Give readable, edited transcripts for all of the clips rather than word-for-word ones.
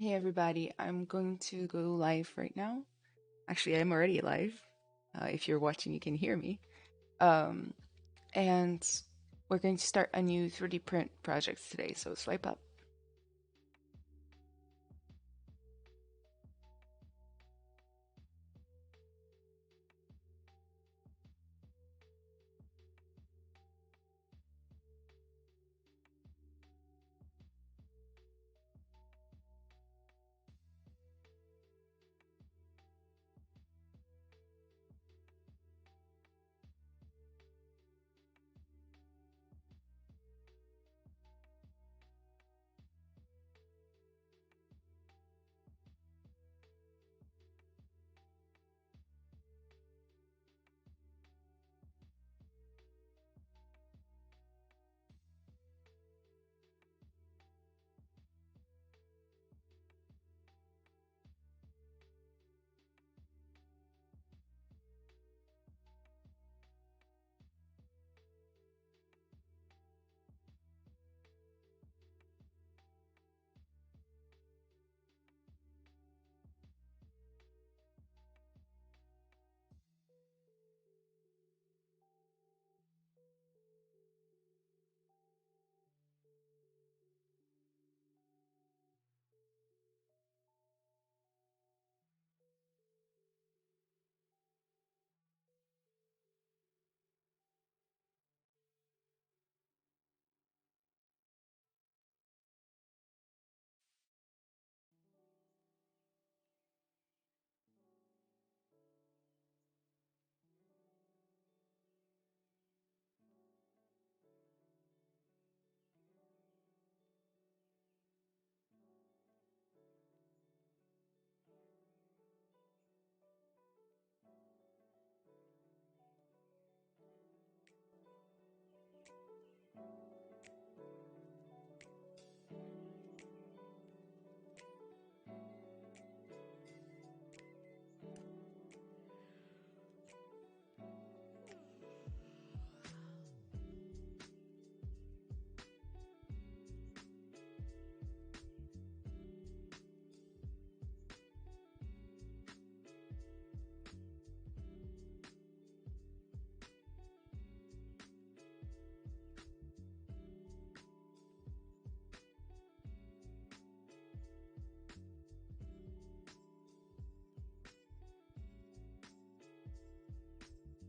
Hey everybody, I'm going to go live right now. Actually, I'm already live. If you're watching, you can hear me. Um, and we're going to start a new 3D print project today, so swipe up.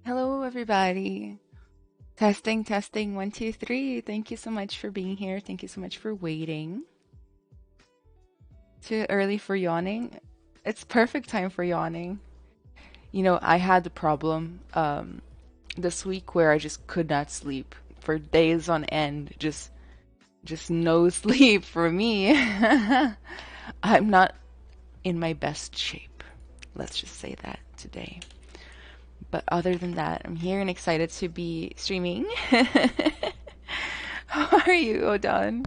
Hello everybody. Testing, testing, one, two, three. Thank you so much for being here. Thank you so much for waiting. Too early for yawning? It's perfect time for yawning. I had the problem this week where I just could not sleep for days on end. Just no sleep for me. I'm not in my best shape. Let's just say that today. But other than that, I'm here and excited to be streaming. How are you, Odon?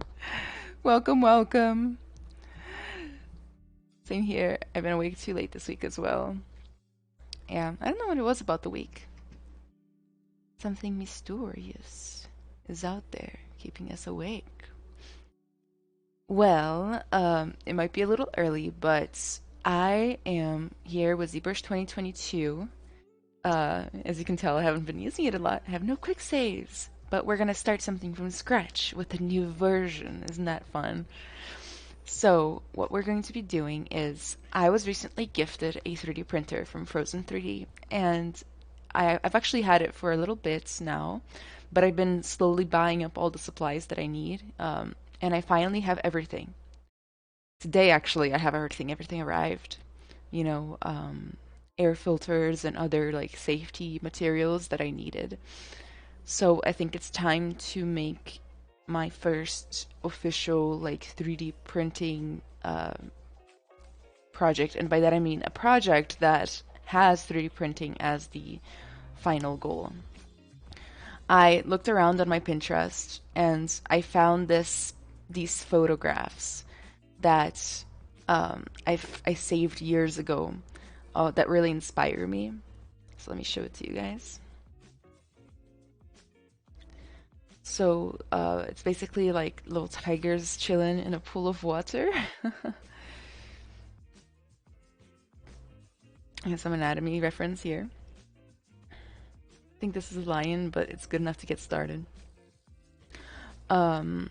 Welcome, welcome. Same here. I've been awake too late this week as well. Yeah, I don't know what it was about the week. Something mysterious is out there, keeping us awake. Well, it might be a little early, but I am here with ZBrush 2022. As you can tell, I haven't been using it a lot. I have no quick saves, but we're gonna start something from scratch with a new version. Isn't that fun? So, what we're going to be doing is, I was recently gifted a 3D printer from Frozen 3D, and I've actually had it for a little bit now, but I've been slowly buying up all the supplies that I need, and I finally have everything. Today, actually, I have everything. Everything arrived. You know, air filters and other like safety materials that I needed. So I think it's time to make my first official like 3D printing project, and by that I mean a project that has 3D printing as the final goal. I looked around on my Pinterest and I found these photographs that I saved years ago that really inspire me. So let me show it to you guys. So it's basically like little tigers chilling in a pool of water. And some anatomy reference here. I think this is a lion, but it's good enough to get started. Um,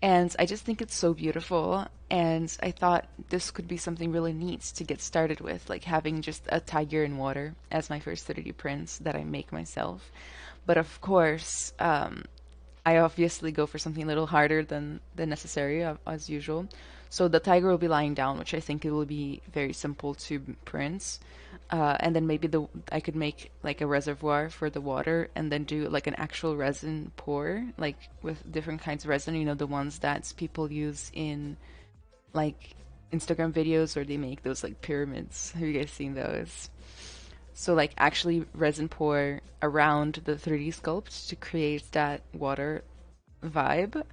and I just think it's so beautiful. And I thought this could be something really neat to get started with, like having just a tiger in water as my first 3D prints that I make myself. But of course, I obviously go for something a little harder than necessary, as usual. So the tiger will be lying down, which I think it will be very simple to print. And then maybe I could make like a reservoir for the water and then do like an actual resin pour, like with different kinds of resin, the ones that people use in like Instagram videos where they make those like pyramids. Have you guys seen those? So like actually resin pour around the 3D sculpt to create that water vibe.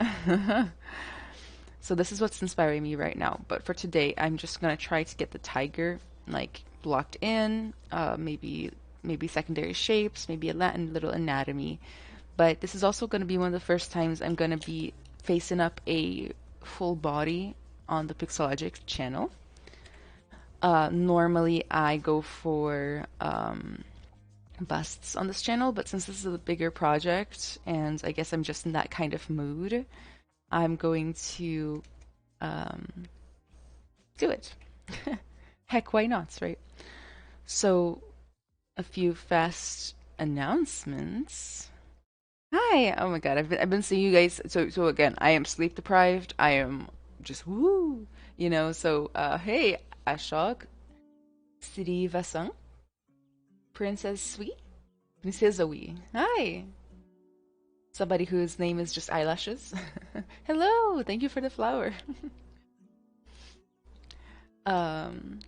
So this is what's inspiring me right now. But for today, I'm just gonna try to get the tiger like blocked in, maybe secondary shapes, maybe a Latin little anatomy. But this is also gonna be one of the first times I'm gonna be facing up a full body on the Pixologic channel. Normally I go for busts on this channel, but since this is a bigger project and I guess I'm just in that kind of mood, I'm going to um, do it. Heck, why not, right? So, a few fast announcements. Hi! Oh my god, I've been seeing you guys. So again, I am sleep deprived. I am just woo, So hey, Ashok, Siri Vasang, Princess Sweet, Princess Zoe. Hi! Somebody whose name is just eyelashes. Hello, thank you for the flower. Um,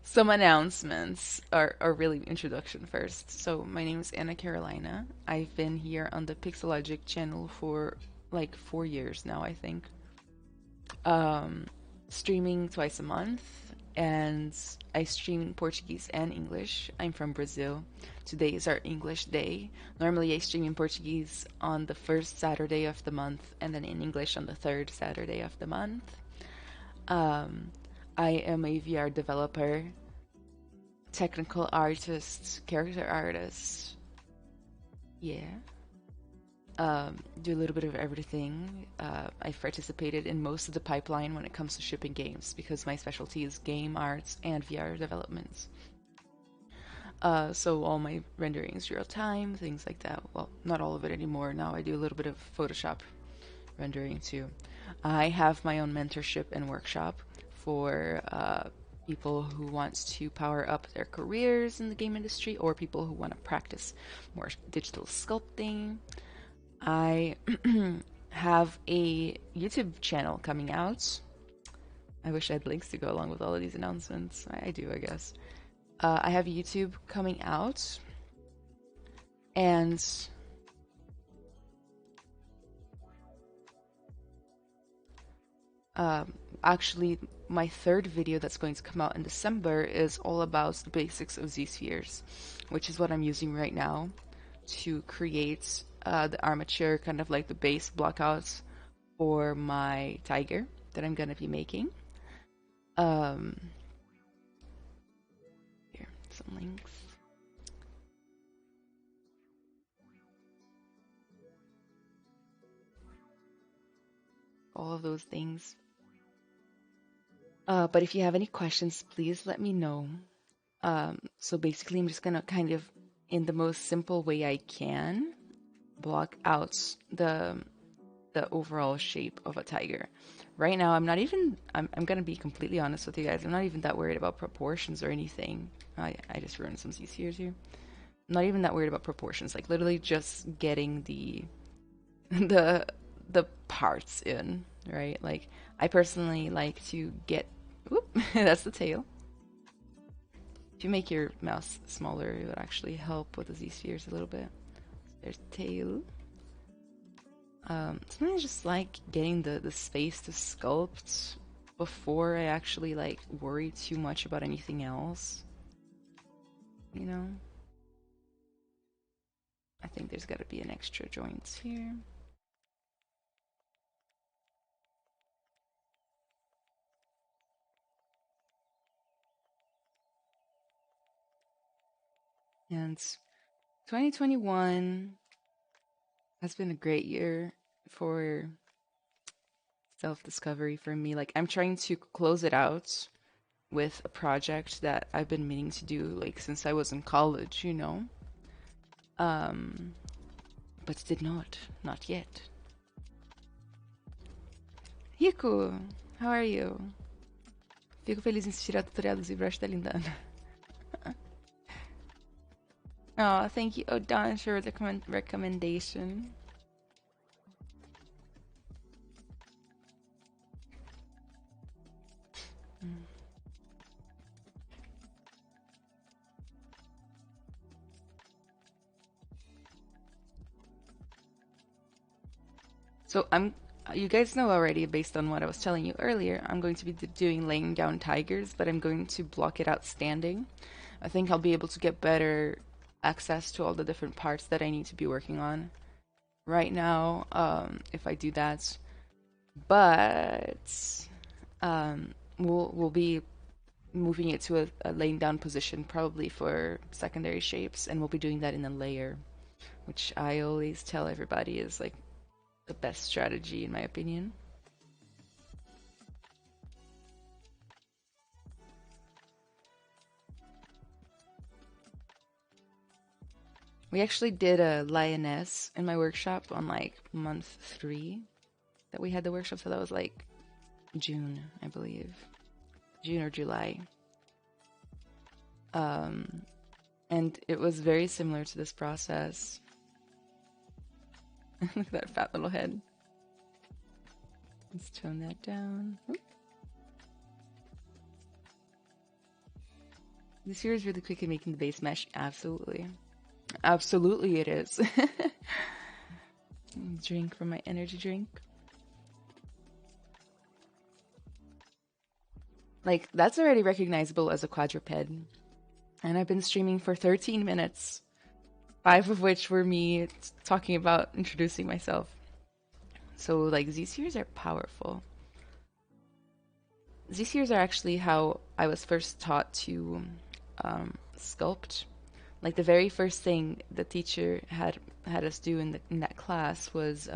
some announcements are really introduction first. So my name is Anna Carolina. I've been here on the Pixologic channel for like 4 years now, I think. Um, Streaming twice a month, and I stream Portuguese and English. I'm from Brazil. Today is our English day. Normally, I stream in Portuguese on the first Saturday of the month, and then in English on the third Saturday of the month. Um, I am a VR developer, technical artist, character artist. Yeah. Do a little bit of everything. I've participated in most of the pipeline when it comes to shipping games because my specialty is game arts and VR development. So all my renderings real time, things like that. Well, not all of it anymore. Now I do a little bit of Photoshop rendering too. I have my own mentorship and workshop for people who want to power up their careers in the game industry or people who want to practice more digital sculpting. I have a YouTube channel coming out. I wish I had links to go along with all of these announcements. I do, I guess. I have YouTube coming out, and actually, my third video that's going to come out in December is all about the basics of Z-spheres, which is what I'm using right now to create the armature, kind of like the base blockouts for my tiger that I'm gonna be making. Um, Here, some links. All of those things. But if you have any questions, please let me know. So basically, I'm just gonna kind of, in the most simple way I can, block out the overall shape of a tiger. Right now, I'm gonna be completely honest with you guys. I'm not even that worried about proportions or anything. I just ruined some CCers here. I'm not even that worried about proportions. Like literally just getting the the parts in, right? Like I personally like to get whoop, that's the tail. If you make your mouse smaller, it would actually help with the Z-spheres a little bit. There's the tail. Sometimes I just like getting the space to sculpt before I actually like worry too much about anything else. You know? I think there's gotta be an extra joint here. And 2021 has been a great year for self-discovery for me. Like I'm trying to close it out with a project that I've been meaning to do like since I was in college, you know. Um, but did not yet. Rico, how are you? Fico feliz em assistir a tutorial do ZBrush da Lindana. Oh, thank you, Odon, for the recommendation. So you guys know already, based on what I was telling you earlier, I'm going to be doing laying down tigers, but I'm going to block it out standing. I think I'll be able to get better access to all the different parts that I need to be working on right now, if I do that. But we'll be moving it to a laying down position probably for secondary shapes, and we'll be doing that in a layer, which I always tell everybody is like the best strategy in my opinion. We actually did a lioness in my workshop on like month 3 that we had the workshop, so that was like June, I believe. June or July. And it was very similar to this process. Look at that fat little head. Let's tone that down. Oop. This year is really quick in making the base mesh. Absolutely. Absolutely it is. Drink from my energy drink. Like, that's already recognizable as a quadruped. And I've been streaming for 13 minutes, 5 of which were me talking about introducing myself. So, like, Z-spheres are powerful. Z-spheres are actually how I was first taught to sculpt. Like, the very first thing the teacher had us do in that class was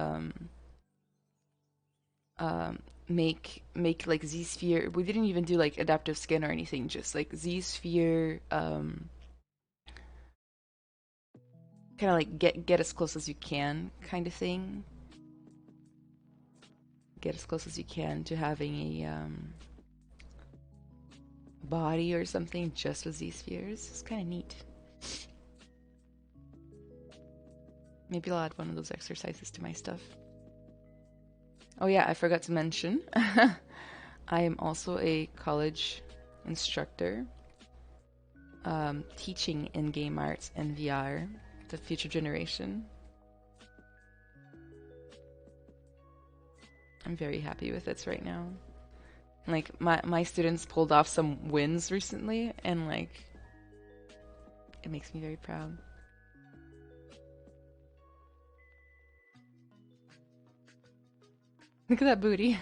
make like Z-sphere. We didn't even do like adaptive skin or anything, just like Z-sphere kind of like get as close as you can kind of thing. Get as close as you can to having a body or something just with Z-spheres. It's kind of neat. Maybe I'll add one of those exercises to my stuff. Oh yeah, I forgot to mention, I am also a college instructor, teaching in-game art and VR, the future generation. I'm very happy with it right now. Like, my students pulled off some wins recently, and like, it makes me very proud. Look at that booty.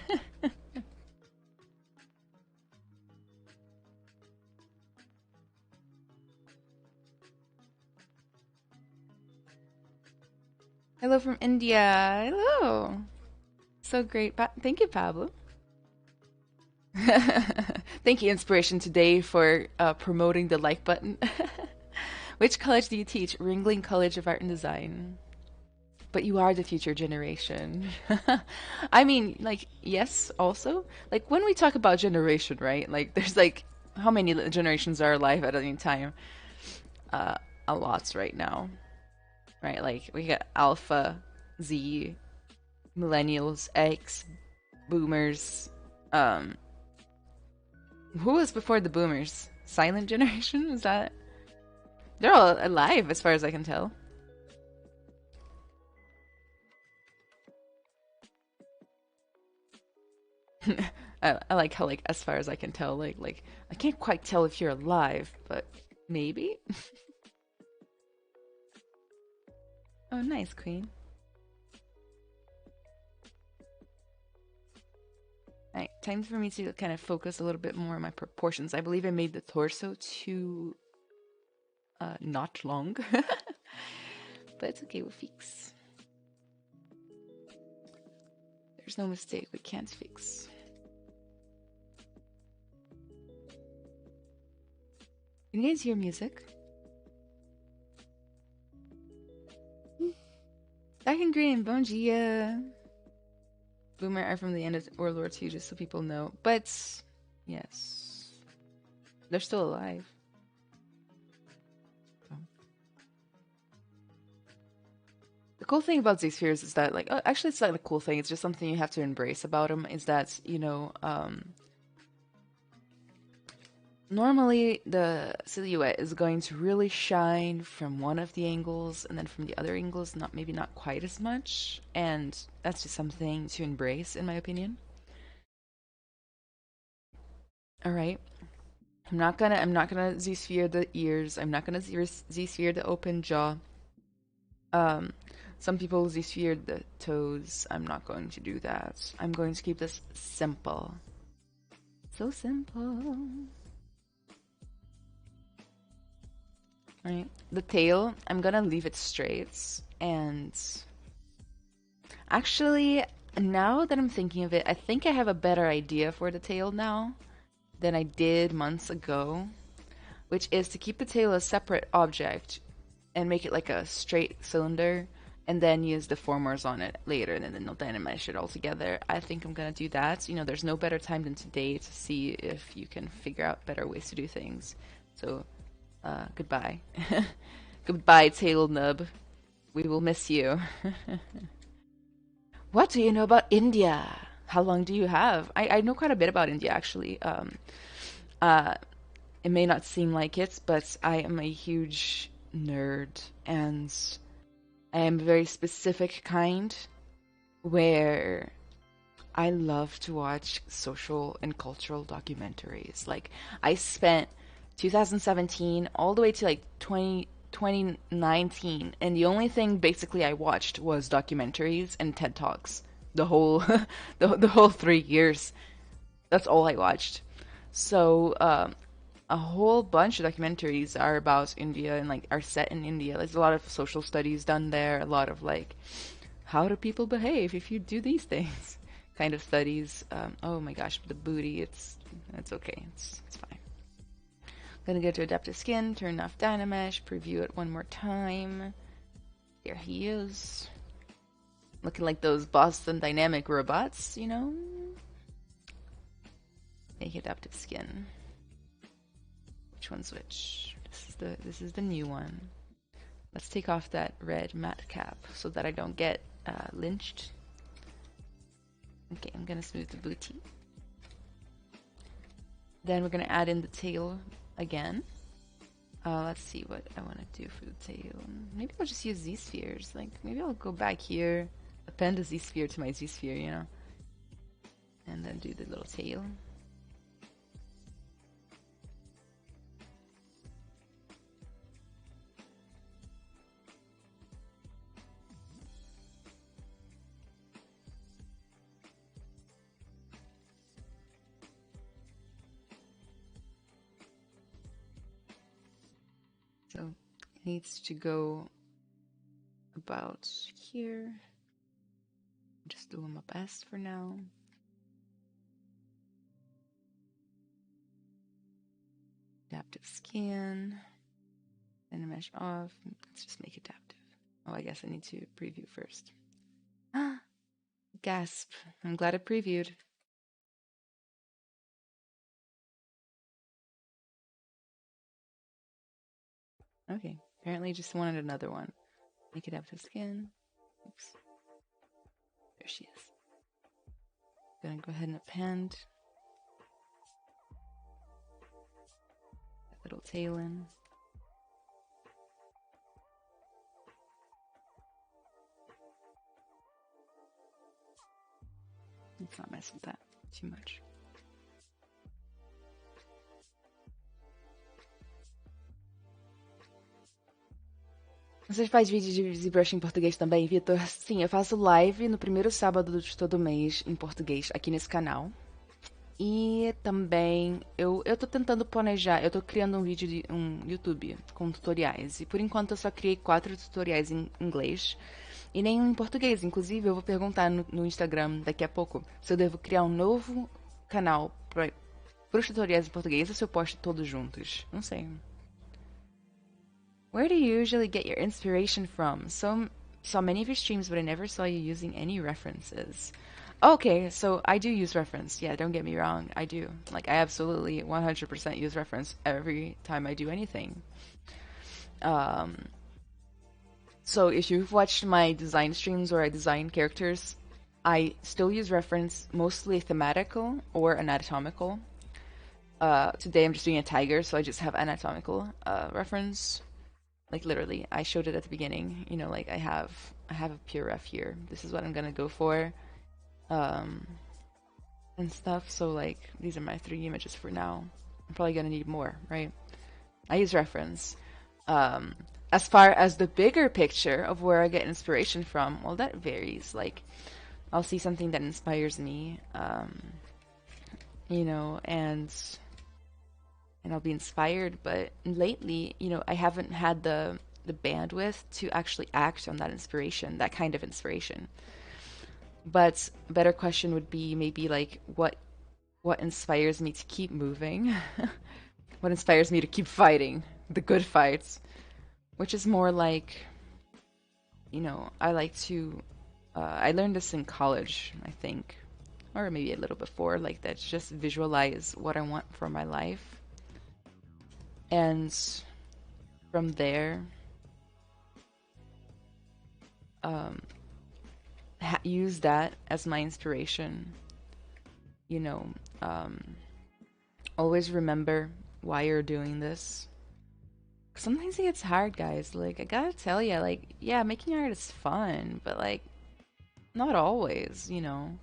Hello from India. Hello. So great. Thank you, Pablo. Thank you, Inspiration Today, for promoting the like button. Which college do you teach? Ringling College of Art and Design. But you are the future generation. I mean, like, yes, also. Like, when we talk about generation, right? Like, there's like, how many generations are alive at any time? A lot right now. Right? Like, we got Alpha, Z, Millennials, X, Boomers. Who was before the Boomers? Silent generation? Is that? They're all alive, as far as I can tell. I like how, like, as far as I can tell, like I can't quite tell if you're alive, but maybe. Oh, nice, Queen. Alright, time for me to kind of focus a little bit more on my proportions. I believe I made the torso too not long. But it's okay, we'll fix. There's no mistake we can't fix. Can you guys hear music? Back in green, bom dia. Boomer are from the end of World War II, just so people know. But, yes. They're still alive. The cool thing about Z-spheres is that, like, actually it's not a cool thing, it's just something you have to embrace about them, is that, you know, normally the silhouette is going to really shine from one of the angles, and then from the other angles, maybe not quite as much, and that's just something to embrace, in my opinion. Alright. I'm not gonna Z-sphere the ears, I'm not gonna Z-sphere the open jaw. Some people Z-sphere the toes. I'm not going to do that. I'm going to keep this simple. So simple. Right. The tail, I'm gonna leave it straight. And actually, now that I'm thinking of it, I think I have a better idea for the tail now than I did months ago, which is to keep the tail a separate object and make it like a straight cylinder, and then use the formers on it later, and then they'll dynamesh it all together. I think I'm gonna do that. You know, there's no better time than today to see if you can figure out better ways to do things. So, goodbye. Goodbye, tail nub. We will miss you. What do you know about India? How long do you have? I know quite a bit about India, actually. It may not seem like it, but I am a huge nerd, and I am a very specific kind where I love to watch social and cultural documentaries. Like, I spent 2017 all the way to like 2019, and the only thing basically I watched was documentaries and TED Talks. The whole the whole 3 years. That's all I watched. So a whole bunch of documentaries are about India and like are set in India. There's a lot of social studies done there, a lot of like how do people behave if you do these things kind of studies. Oh my gosh, the booty, it's okay, it's fine. Gonna go to adaptive skin, turn off Dynamesh, preview it one more time. There he is, looking like those Boston Dynamic robots, you know. Make adaptive skin. Which one's which? This is the new one. Let's take off that red matte cap so that I don't get lynched. Okay, I'm gonna smooth the booty. Then we're gonna add in the tail again. Let's see what I want to do for the tail. Maybe I'll just use Z-spheres. Like, maybe I'll go back here, append a Z-sphere to my Z-sphere, you know, and then do the little tail. So it needs to go about here. I'm just doing my best for now. Adaptive scan. Dynamesh off. Let's just make adaptive. Oh, I guess I need to preview first. Ah, gasp. I'm glad I previewed. Okay, apparently just wanted another one. Make adaptive skin. Oops. There she is. Gonna go ahead and append. That little tail in. Let's not mess with that too much. Você faz vídeo de ZBrush em português também, Vitor? Sim, eu faço live no primeiro sábado de todo mês em português aqui nesse canal. E também eu tô tentando planejar, eu tô criando um vídeo de um YouTube com tutoriais. E por enquanto eu só criei 4 tutoriais em inglês e nenhum em português. Inclusive, eu vou perguntar no Instagram daqui a pouco se eu devo criar um novo canal para os tutoriais em português ou se eu posto todos juntos. Não sei. Where do you usually get your inspiration from? Saw many of your streams, but I never saw you using any references. Okay, so I do use reference. Yeah, don't get me wrong. I do. Like, I absolutely 100% use reference every time I do anything. Um, so if you've watched my design streams where I design characters, I still use reference, mostly thematical or anatomical. Today I'm just doing a tiger, so I just have anatomical reference. Like literally, I showed it at the beginning. You know, like I have a pure ref here. This is what I'm gonna go for. Um, and stuff. So like these are my 3 images for now. I'm probably gonna need more, right? I use reference. Um, as far as the bigger picture of where I get inspiration from, well, that varies. Like I'll see something that inspires me, you know, and I'll be inspired. But lately, you know, I haven't had the bandwidth to actually act on that inspiration, that kind of inspiration. But a better question would be maybe like what inspires me to keep moving? What inspires me to keep fighting the good fights? Which is more like, you know, I like to I learned this in college, I think, or maybe a little before, like that just visualize what I want for my life. And from there, um, use that as my inspiration. You know, um, always remember why you're doing this. Sometimes it gets hard, guys. Like, I gotta tell you, like, yeah, making art is fun, but like, not always, you know.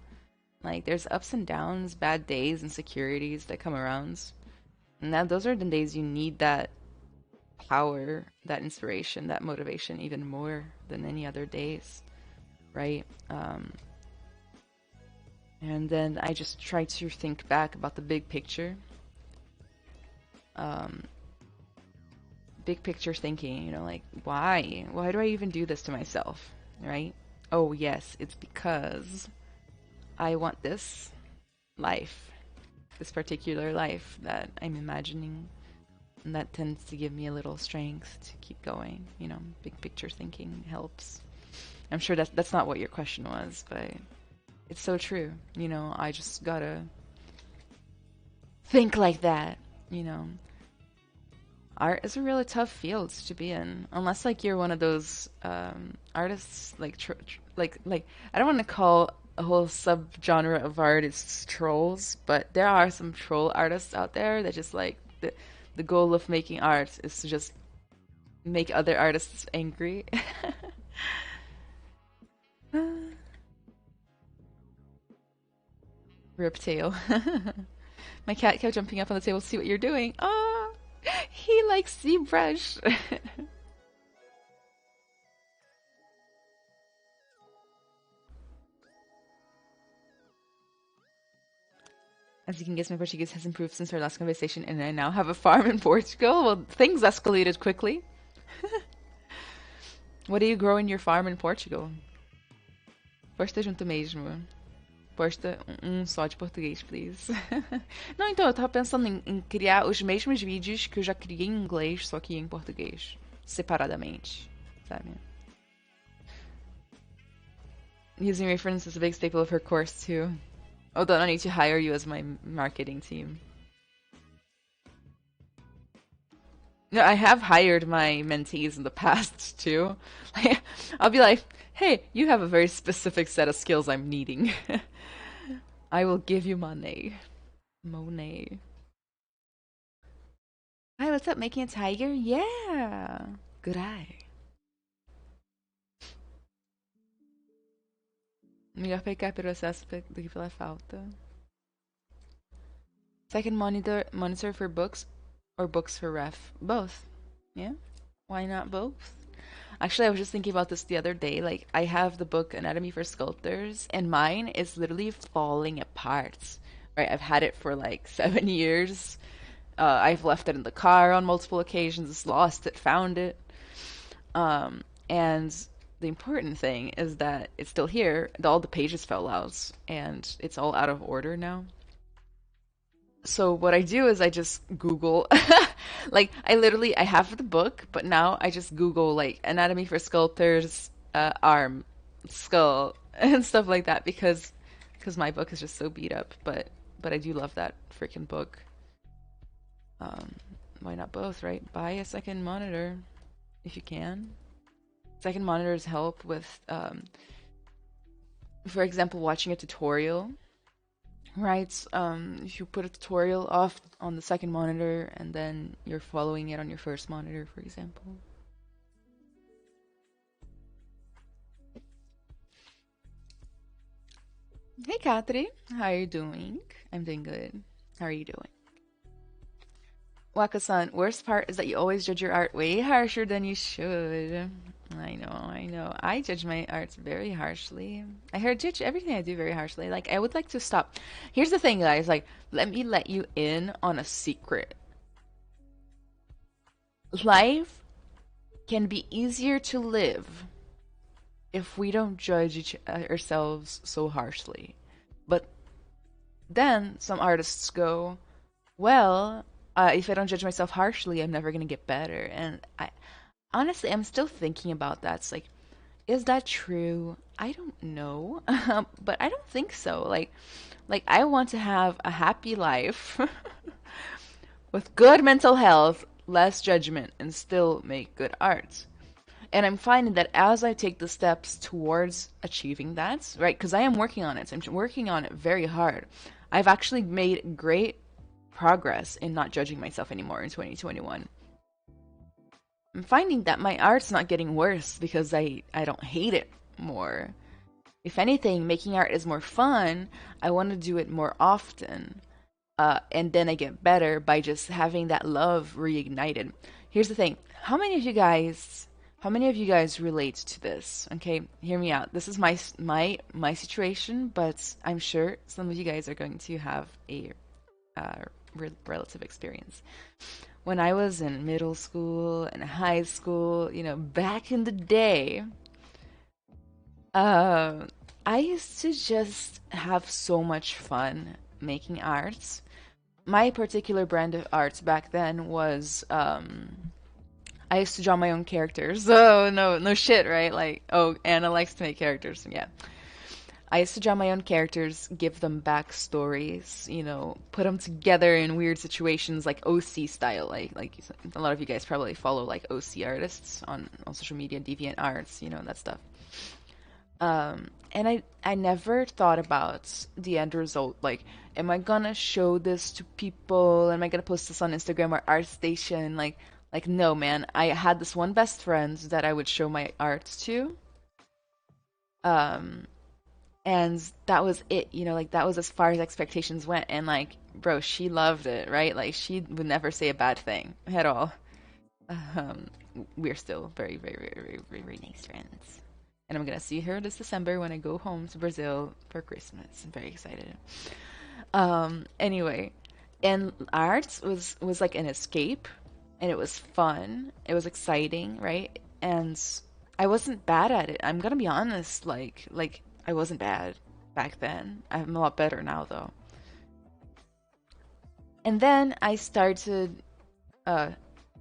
Like, there's ups and downs, bad days, insecurities that come around. And that those are the days you need that power, that inspiration, that motivation even more than any other days, right? And then I just try to think back about the big picture. Um, big picture thinking, you know, like, why? Why do I even do this to myself, right? Oh, yes, it's because I want this life, this particular life that I'm imagining. And that tends to give me a little strength to keep going. You know, big picture thinking helps. I'm sure that's not what your question was, but it's so true. You know, I just gotta think like that, you know. Art is a really tough field to be in, unless like you're one of those artists like like I don't want to call a whole subgenre of artists trolls, but there are some troll artists out there that just like the goal of making art is to just make other artists angry. Riptail. My cat kept jumping up on the table to see what you're doing. Oh, he likes ZBrush. As you can guess, my Portuguese has improved since our last conversation, and I now have a farm in Portugal. Well, things escalated quickly. What do you grow in your farm in Portugal? Posta junto mesmo. Posta só de português, please. Não, então, eu tava pensando em criar os mesmos vídeos que eu já criei em inglês, só que em português. Separadamente, sabe? Using reference is a big staple of her course, too. Although I need to hire you as my marketing team. No, I have hired my mentees in the past too. I'll be like, hey, you have a very specific set of skills I'm needing. I will give you money. Monet. Hi, what's up? Making a tiger? Yeah. Good eye. Melhor pecar pelo excesso do que pela falta. Second monitor for books or books for ref? Both. Yeah. Why not both? Actually, I was just thinking about this the other day. Like, I have the book Anatomy for Sculptors, and mine is literally falling apart. right? I've had it for like 7 years. I've left it in the car on multiple occasions, lost it, found it. And the important thing is that it's still here. All the pages fell out, and it's all out of order now. So what I do is I just Google, like I have the book, but now I just Google like anatomy for sculptors, arm, skull, and stuff like that because my book is just so beat up. But I do love that freaking book. Um, why not both, right? Buy a second monitor if you can. Second monitors help with, for example, watching a tutorial, right? If you put a tutorial off on the second monitor and then you're following it on your first monitor, for example. Hey, Katri. How are you doing? I'm doing good. How are you doing? Waka-san, worst part is that you always judge your art way harsher than you should. I know, I know. I judge my arts very harshly. I heard judge everything I do very harshly. Like, I would like to stop. Here's the thing, guys. Like, let me let you in on a secret. Life can be easier to live if we don't judge ourselves so harshly. But then some artists go, well, if I don't judge myself harshly, I'm never gonna get better. And I honestly, I'm still thinking about that. It's like, is that true? I don't know, but I don't think so. Like I want to have a happy life with good mental health, less judgment, and still make good art. And I'm finding that as I take the steps towards achieving that, right? Because I am working on it. So I'm working on it very hard. I've actually made great progress in not judging myself anymore in 2021. I'm finding that my art's not getting worse because I don't hate it more. If anything, making art is more fun. I want to do it more often. And then I get better by just having that love reignited. Here's the thing. How many of you guys relate to this? Okay, hear me out. This is my situation, but I'm sure some of you guys are going to have a relative experience. When I was in middle school and high school, back in the day, uh, I used to just have so much fun making arts. My particular brand of arts back then was I used to draw my own characters. Oh no, no shit, right? Like, oh, Anna likes to make characters. Yeah. I used to draw my own characters, give them backstories, put them together in weird situations like OC style. Like a lot of you guys probably follow like OC artists on social media, Deviant Arts, that stuff. And I never thought about the end result. Like, am I gonna show this to people? Am I gonna post this on Instagram or ArtStation? Like no, man. I had this one best friend that I would show my art to. Um, and that was it, like that was as far as expectations went. And like, bro, she loved it, right? Like, she would never say a bad thing at all. Um, we're still very, very, very, very, very, very nice friends. And I'm gonna see her this December when I go home to Brazil for Christmas. I'm very excited. Anyway, and art was like an escape, and it was fun. It was exciting, right? And I wasn't bad at it. I'm gonna be honest, like I wasn't bad back then. I'm a lot better now though. And then I started uh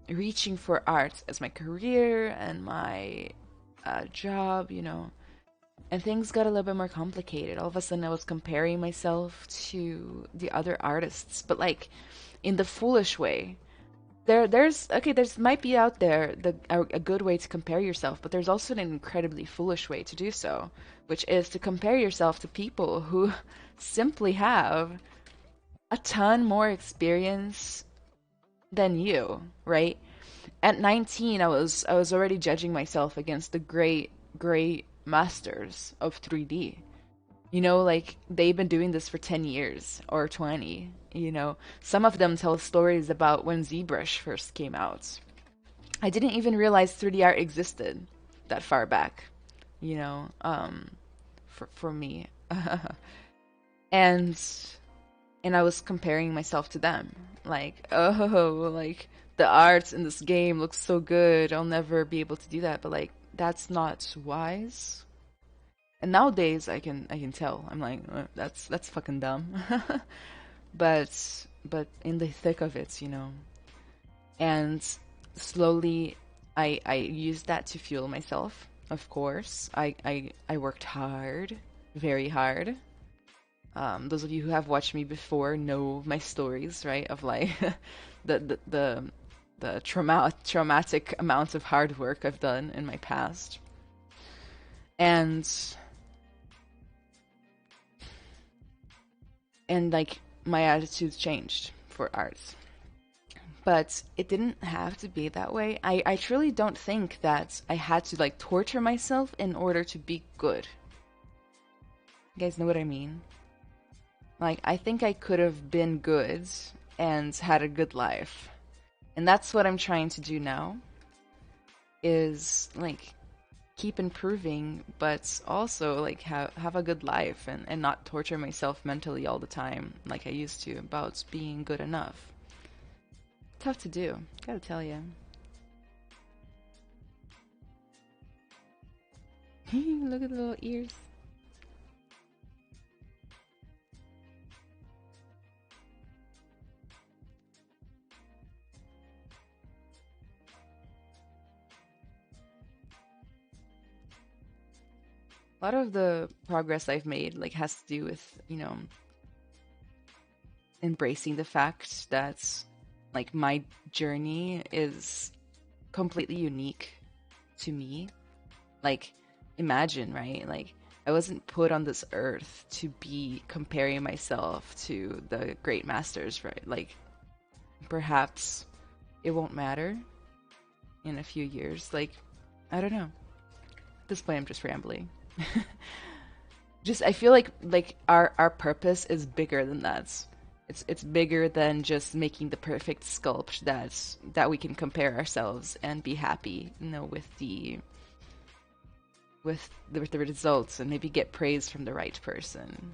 reaching for art as my career and my job, and things got a little bit more complicated. All of a sudden, I was comparing myself to the other artists, but like in the foolish way. There's might be out there a good way to compare yourself, but there's also an incredibly foolish way to do so, which is to compare yourself to people who simply have a ton more experience than you, right? At 19, I was already judging myself against the great masters of 3D. Like they've been doing this for 10 years or 20. Some of them tell stories about when ZBrush first came out. I didn't even realize 3D art existed that far back, for me. And and I was comparing myself to them. Like, oh, like the art in this game looks so good. I'll never be able to do that. But like, that's not wise. And nowadays, I can tell. I'm like, that's fucking dumb. But in the thick of it, and slowly, I used that to fuel myself. Of course, I worked hard, very hard. Those of you who have watched me before know my stories, right? Of like the the the, the traumatic amount of hard work I've done in my past, and like my attitudes changed for art. But it didn't have to be that way. I truly don't think that I had to like torture myself in order to be good. You guys know what I mean? Like, I think I could have been good and had a good life. And that's what I'm trying to do now, is like keep improving, but also like have a good life and not torture myself mentally all the time like I used to about being good enough. Tough to do, gotta tell you. Look at the little ears. A lot of the progress I've made like has to do with, embracing the fact that like my journey is completely unique to me. Like, imagine, right? Like, I wasn't put on this earth to be comparing myself to the great masters, right? Like, perhaps it won't matter in a few years. Like, I don't know. At this point, I'm just rambling. Just, I feel like our purpose is bigger than that. It's bigger than just making the perfect sculpt that we can compare ourselves and be happy, with the results and maybe get praise from the right person.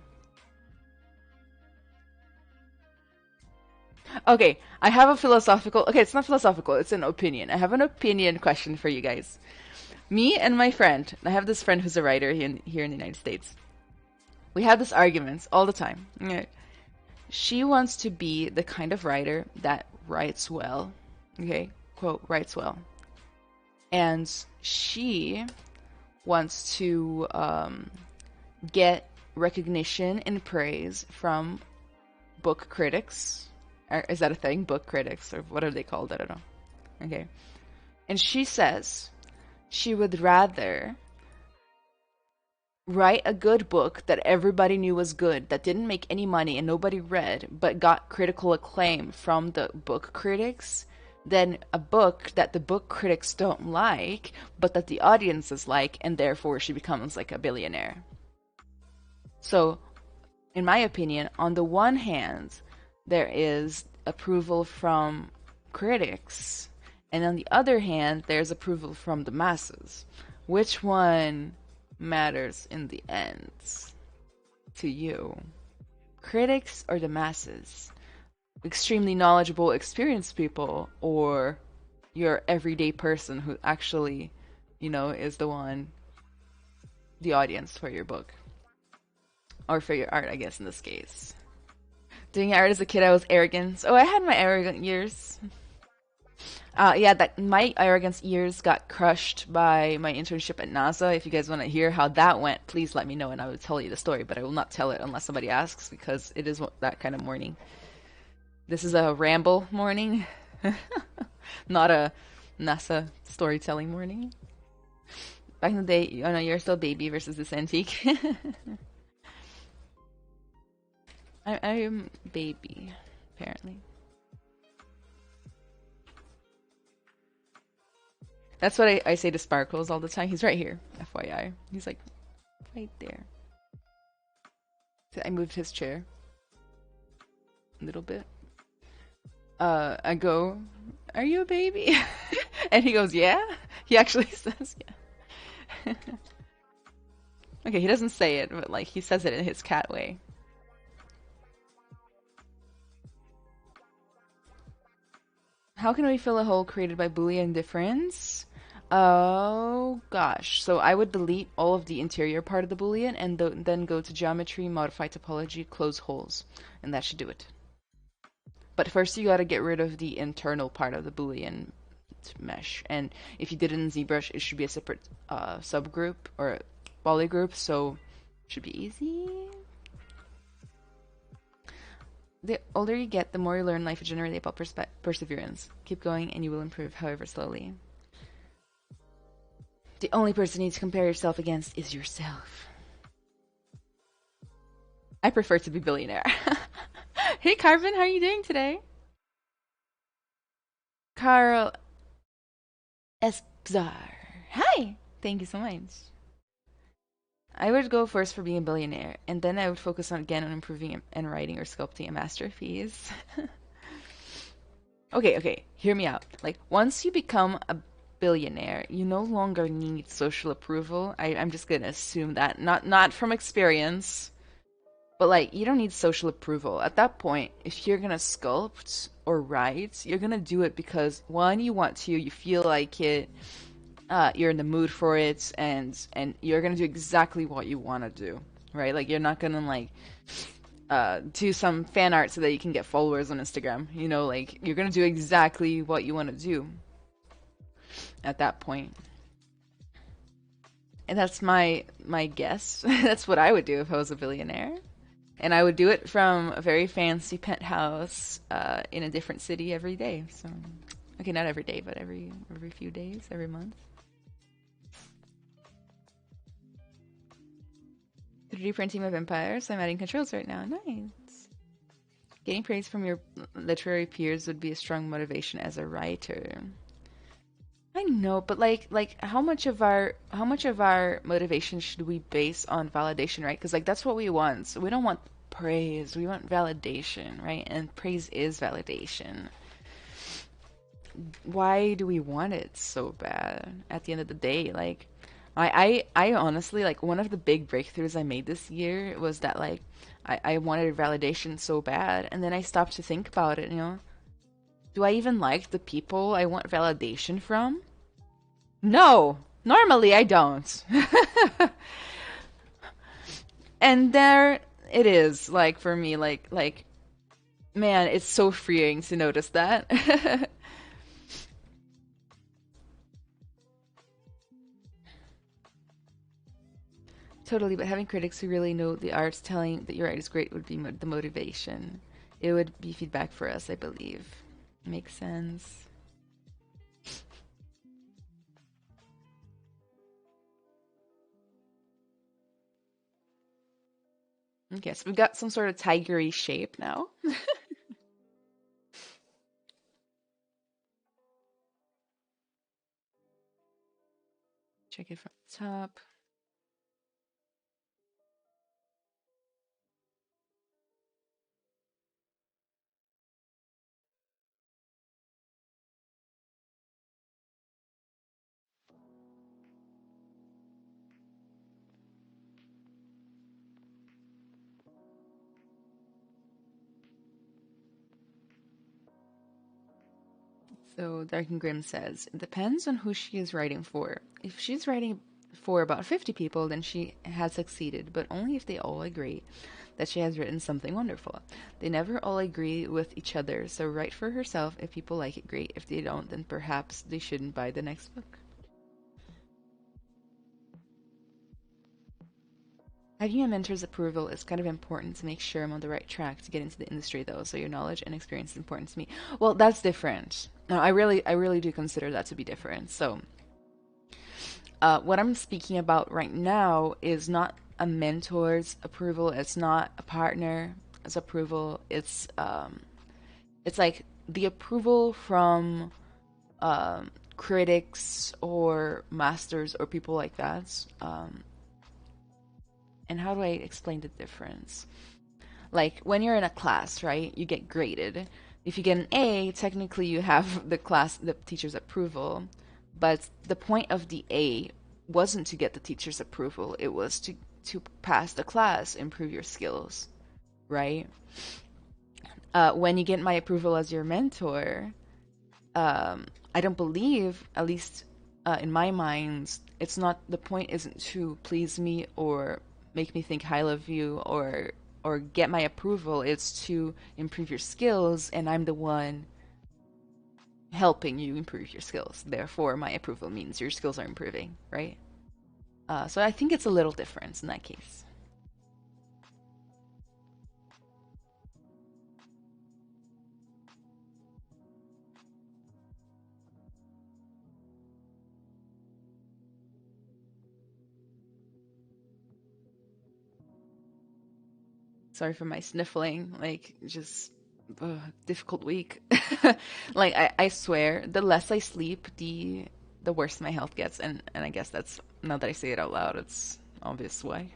Okay, I have a philosophical. Okay, it's not philosophical. It's an opinion. I have an opinion question for you guys. Me and my friend. I have this friend who's a writer here in the United States. We have this argument all the time. Okay. She wants to be the kind of writer that writes well. Okay, quote, writes well. And she wants to get recognition and praise from book critics. Is that a thing? Book critics, or what are they called? I don't know. Okay. And she says she would rather write a good book that everybody knew was good, that didn't make any money and nobody read, but got critical acclaim from the book critics, than a book that the book critics don't like, but that the audiences like, and therefore she becomes like a billionaire. So, in my opinion, on the one hand, there is approval from critics, and on the other hand, there's approval from the masses. Which one matters in the end to you? Critics or the masses? Extremely knowledgeable, experienced people, or your everyday person who actually, is the audience for your book? Or for your art, I guess, in this case. Doing art as a kid, I was arrogant. Oh, I had my arrogant years. Yeah, that my arrogance years got crushed by my internship at NASA. If you guys want to hear how that went, please let me know and I will tell you the story, but I will not tell it unless somebody asks, because it is that kind of morning. This is a ramble morning, not a NASA storytelling morning. Back in the day, you're still baby versus this antique. I am baby, apparently. That's what I say to Sparkles all the time. He's right here, FYI. He's like right there. So I moved his chair a little bit. I go, "Are you a baby?" And he goes, "Yeah." He actually says, "Yeah." Okay, he doesn't say it, but like he says it in his cat way. How can we fill a hole created by Boolean difference? Oh gosh. So I would delete all of the interior part of the Boolean and then go to geometry, modify topology, close holes. And that should do it. But first you gotta get rid of the internal part of the Boolean mesh. And if you did it in ZBrush, it should be a separate subgroup or polygroup, so it should be easy. The older you get, the more you learn life is generally about perseverance. Keep going and you will improve, however slowly. The only person you need to compare yourself against is yourself. I prefer to be billionaire. Hey Carvin, how are you doing today? Carl Espzar. Hi! Thank you so much. I would go first for being a billionaire, and then I would focus on again on improving and writing or sculpting a masterpiece. Okay, hear me out. Like, once you become a billionaire, you no longer need social approval. I'm just gonna assume that. Not from experience, but like, you don't need social approval. At that point, if you're gonna sculpt or write, you're gonna do it because one, you want to, you feel like it, you're in the mood for it, and you're gonna do exactly what you want to do, right? Like you're not gonna like do some fan art so that you can get followers on Instagram. You know, like you're gonna do exactly what you want to do at that point. And that's my guess. That's what I would do if I was a billionaire. And I would do it from a very fancy penthouse in a different city every day. So, okay, not every day, but every few days, every month. 3D printing of empires. I'm adding controls right now. Nice. Getting praise from your literary peers would be a strong motivation as a writer. I know, but like how much of our motivation should we base on validation, right? Because like that's what we want. So we don't want praise, we want validation, right? And praise is validation. Why do we want it so bad at the end of the day? Like I honestly, like, one of the big breakthroughs I made this year was that like I wanted validation so bad, and then I stopped to think about it, you know. Do I even like the people I want validation from? No, normally I don't. And there it is, like for me, like man, it's so freeing to notice that. Totally, but having critics who really know the arts telling that your art is great would be the motivation. It would be feedback for us, I believe. Makes sense. Okay, so we've got some sort of tigery shape now. Check it from the top. So Dark and Grim says, it depends on who she is writing for. If she's writing for about 50 people, then she has succeeded, but only if they all agree that she has written something wonderful. They never all agree with each other, so write for herself. If people like it, great. If they don't, then perhaps they shouldn't buy the next book. Having a mentor's approval is kind of important to make sure I'm on the right track to get into the industry, though, so your knowledge and experience is important to me. Well, that's different. No, I really do consider that to be different. So, what I'm speaking about right now is not a mentor's approval. It's not a partner's approval. It's like the approval from critics or masters or people like that. And how do I explain the difference? Like when you're in a class, right? You get graded. If you get an A, technically you have the teacher's approval. But the point of the A wasn't to get the teacher's approval. It was to pass the class, improve your skills, right? When you get my approval as your mentor, I don't believe, at least in my mind, it's not, the point isn't to please me or make me think highly of you or get my approval. It's to improve your skills, and I'm the one helping you improve your skills. Therefore, my approval means your skills are improving, right? So I think it's a little different in that case. Sorry for my sniffling. Like, just difficult week. Like, I swear, the less I sleep, the worse my health gets, and I guess that's, now that I say it out loud, it's obvious why.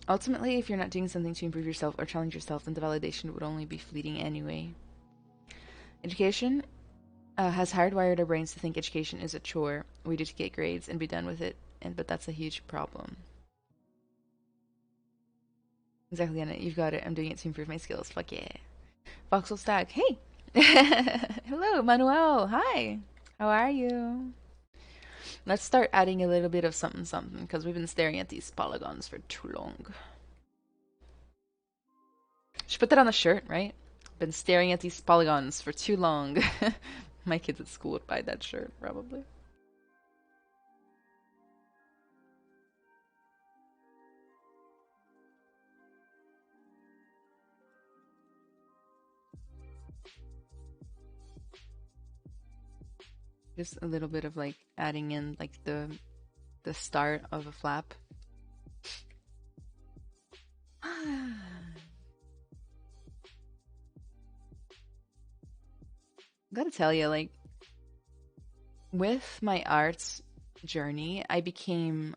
Ultimately, if you're not doing something to improve yourself or challenge yourself, then the validation would only be fleeting anyway. Education has hardwired our brains to think education is a chore we do to get grades and be done with it, and but that's a huge problem. Exactly, Anna. You've got it. I'm doing it to improve my skills. Fuck yeah. Voxel Stag. Hey. Hello, Manuel. Hi. How are you? Let's start adding a little bit of something something because we've been staring at these polygons for too long. Should put that on the shirt, right? Been staring at these polygons for too long. My kids at school would buy that shirt, probably. Just a little bit of like adding in like the start of a flap. Gotta tell you, like, with my arts journey, I became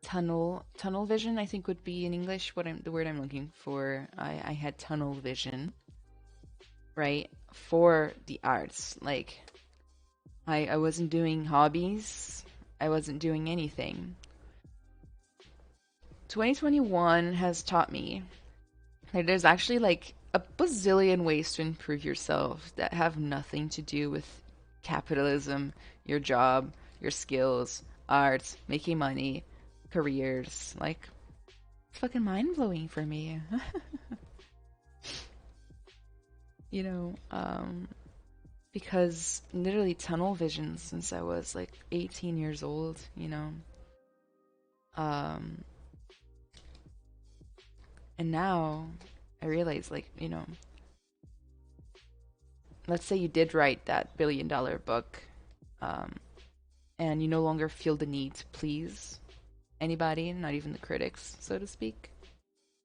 tunnel vision, I think would be in English what I'm the word I'm looking for. I had tunnel vision, right, for the arts. Like, I wasn't doing hobbies, I wasn't doing anything. 2021 has taught me that there's actually like a bazillion ways to improve yourself that have nothing to do with capitalism, your job, your skills, arts, making money, careers. Like, fucking mind blowing for me. you know, because literally tunnel vision since I was like 18 years old, you know. Um, and now I realize, like, you know, let's say you did write that billion-dollar book, um, and you no longer feel the need to please anybody, not even the critics, so to speak.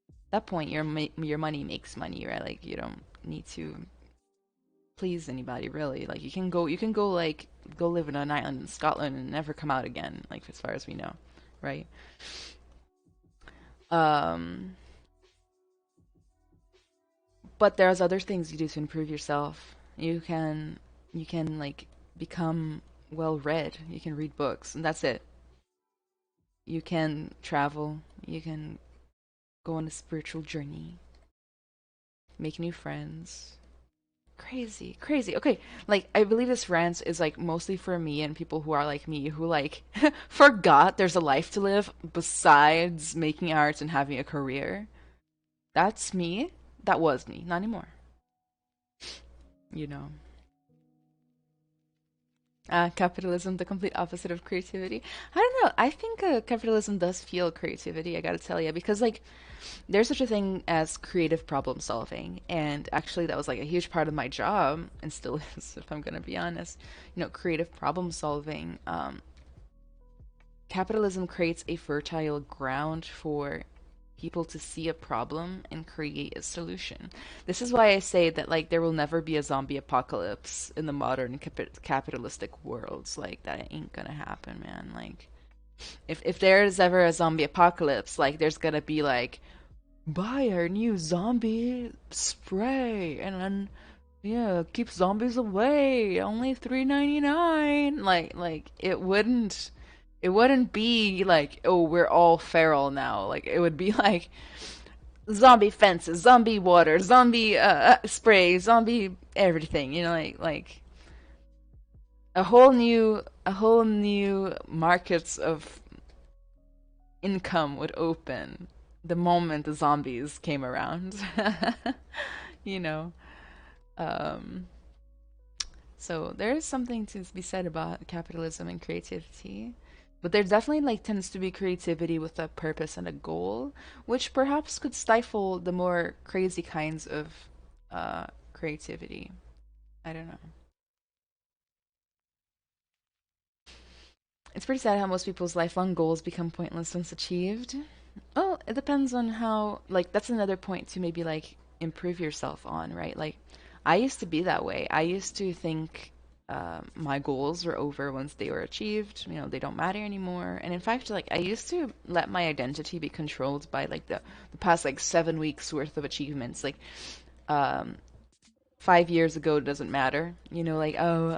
At that point, your money makes money, right? Like, you don't need to please anybody really. Like, you can go like go live in an island in Scotland and never come out again, like as far as we know, right? Um, but there's other things you do to improve yourself. You can like become well read. You can read books, and that's it. You can travel. You can go on a spiritual journey, make new friends. Crazy, crazy. Okay, like I believe this rant is like mostly for me and people who are like me who like forgot there's a life to live besides making art and having a career. That's me. That was me. Not anymore. You know. Capitalism, the complete opposite of creativity. I don't know. I think capitalism does feel creativity, I gotta tell you, because like there's such a thing as creative problem solving, and actually that was like a huge part of my job, and still is, if I'm gonna be honest. You know, creative problem solving. Capitalism creates a fertile ground for people to see a problem and create a solution. This is why I say that like there will never be a zombie apocalypse in the modern capitalistic worlds. Like that ain't gonna happen, man. Like if there's ever a zombie apocalypse, like there's gonna be like buy our new zombie spray and then yeah, keep zombies away. Only $3.99. Like it wouldn't. It wouldn't be like, oh, we're all feral now. Like it would be like zombie fences, zombie water, zombie spray, zombie everything. You know, like a whole new markets of income would open the moment the zombies came around. You know. Um, so there is something to be said about capitalism and creativity. But there definitely like tends to be creativity with a purpose and a goal, which perhaps could stifle the more crazy kinds of creativity. I don't know. It's pretty sad how most people's lifelong goals become pointless once achieved. Well, it depends on how, like, that's another point to maybe, like, improve yourself on, right? Like, I used to be that way. I used to think my goals were over once they were achieved. You know, they don't matter anymore. And in fact, like, I used to let my identity be controlled by, like, the past, like, 7 weeks worth of achievements. Like, um, 5 years ago doesn't matter. You know, like, oh,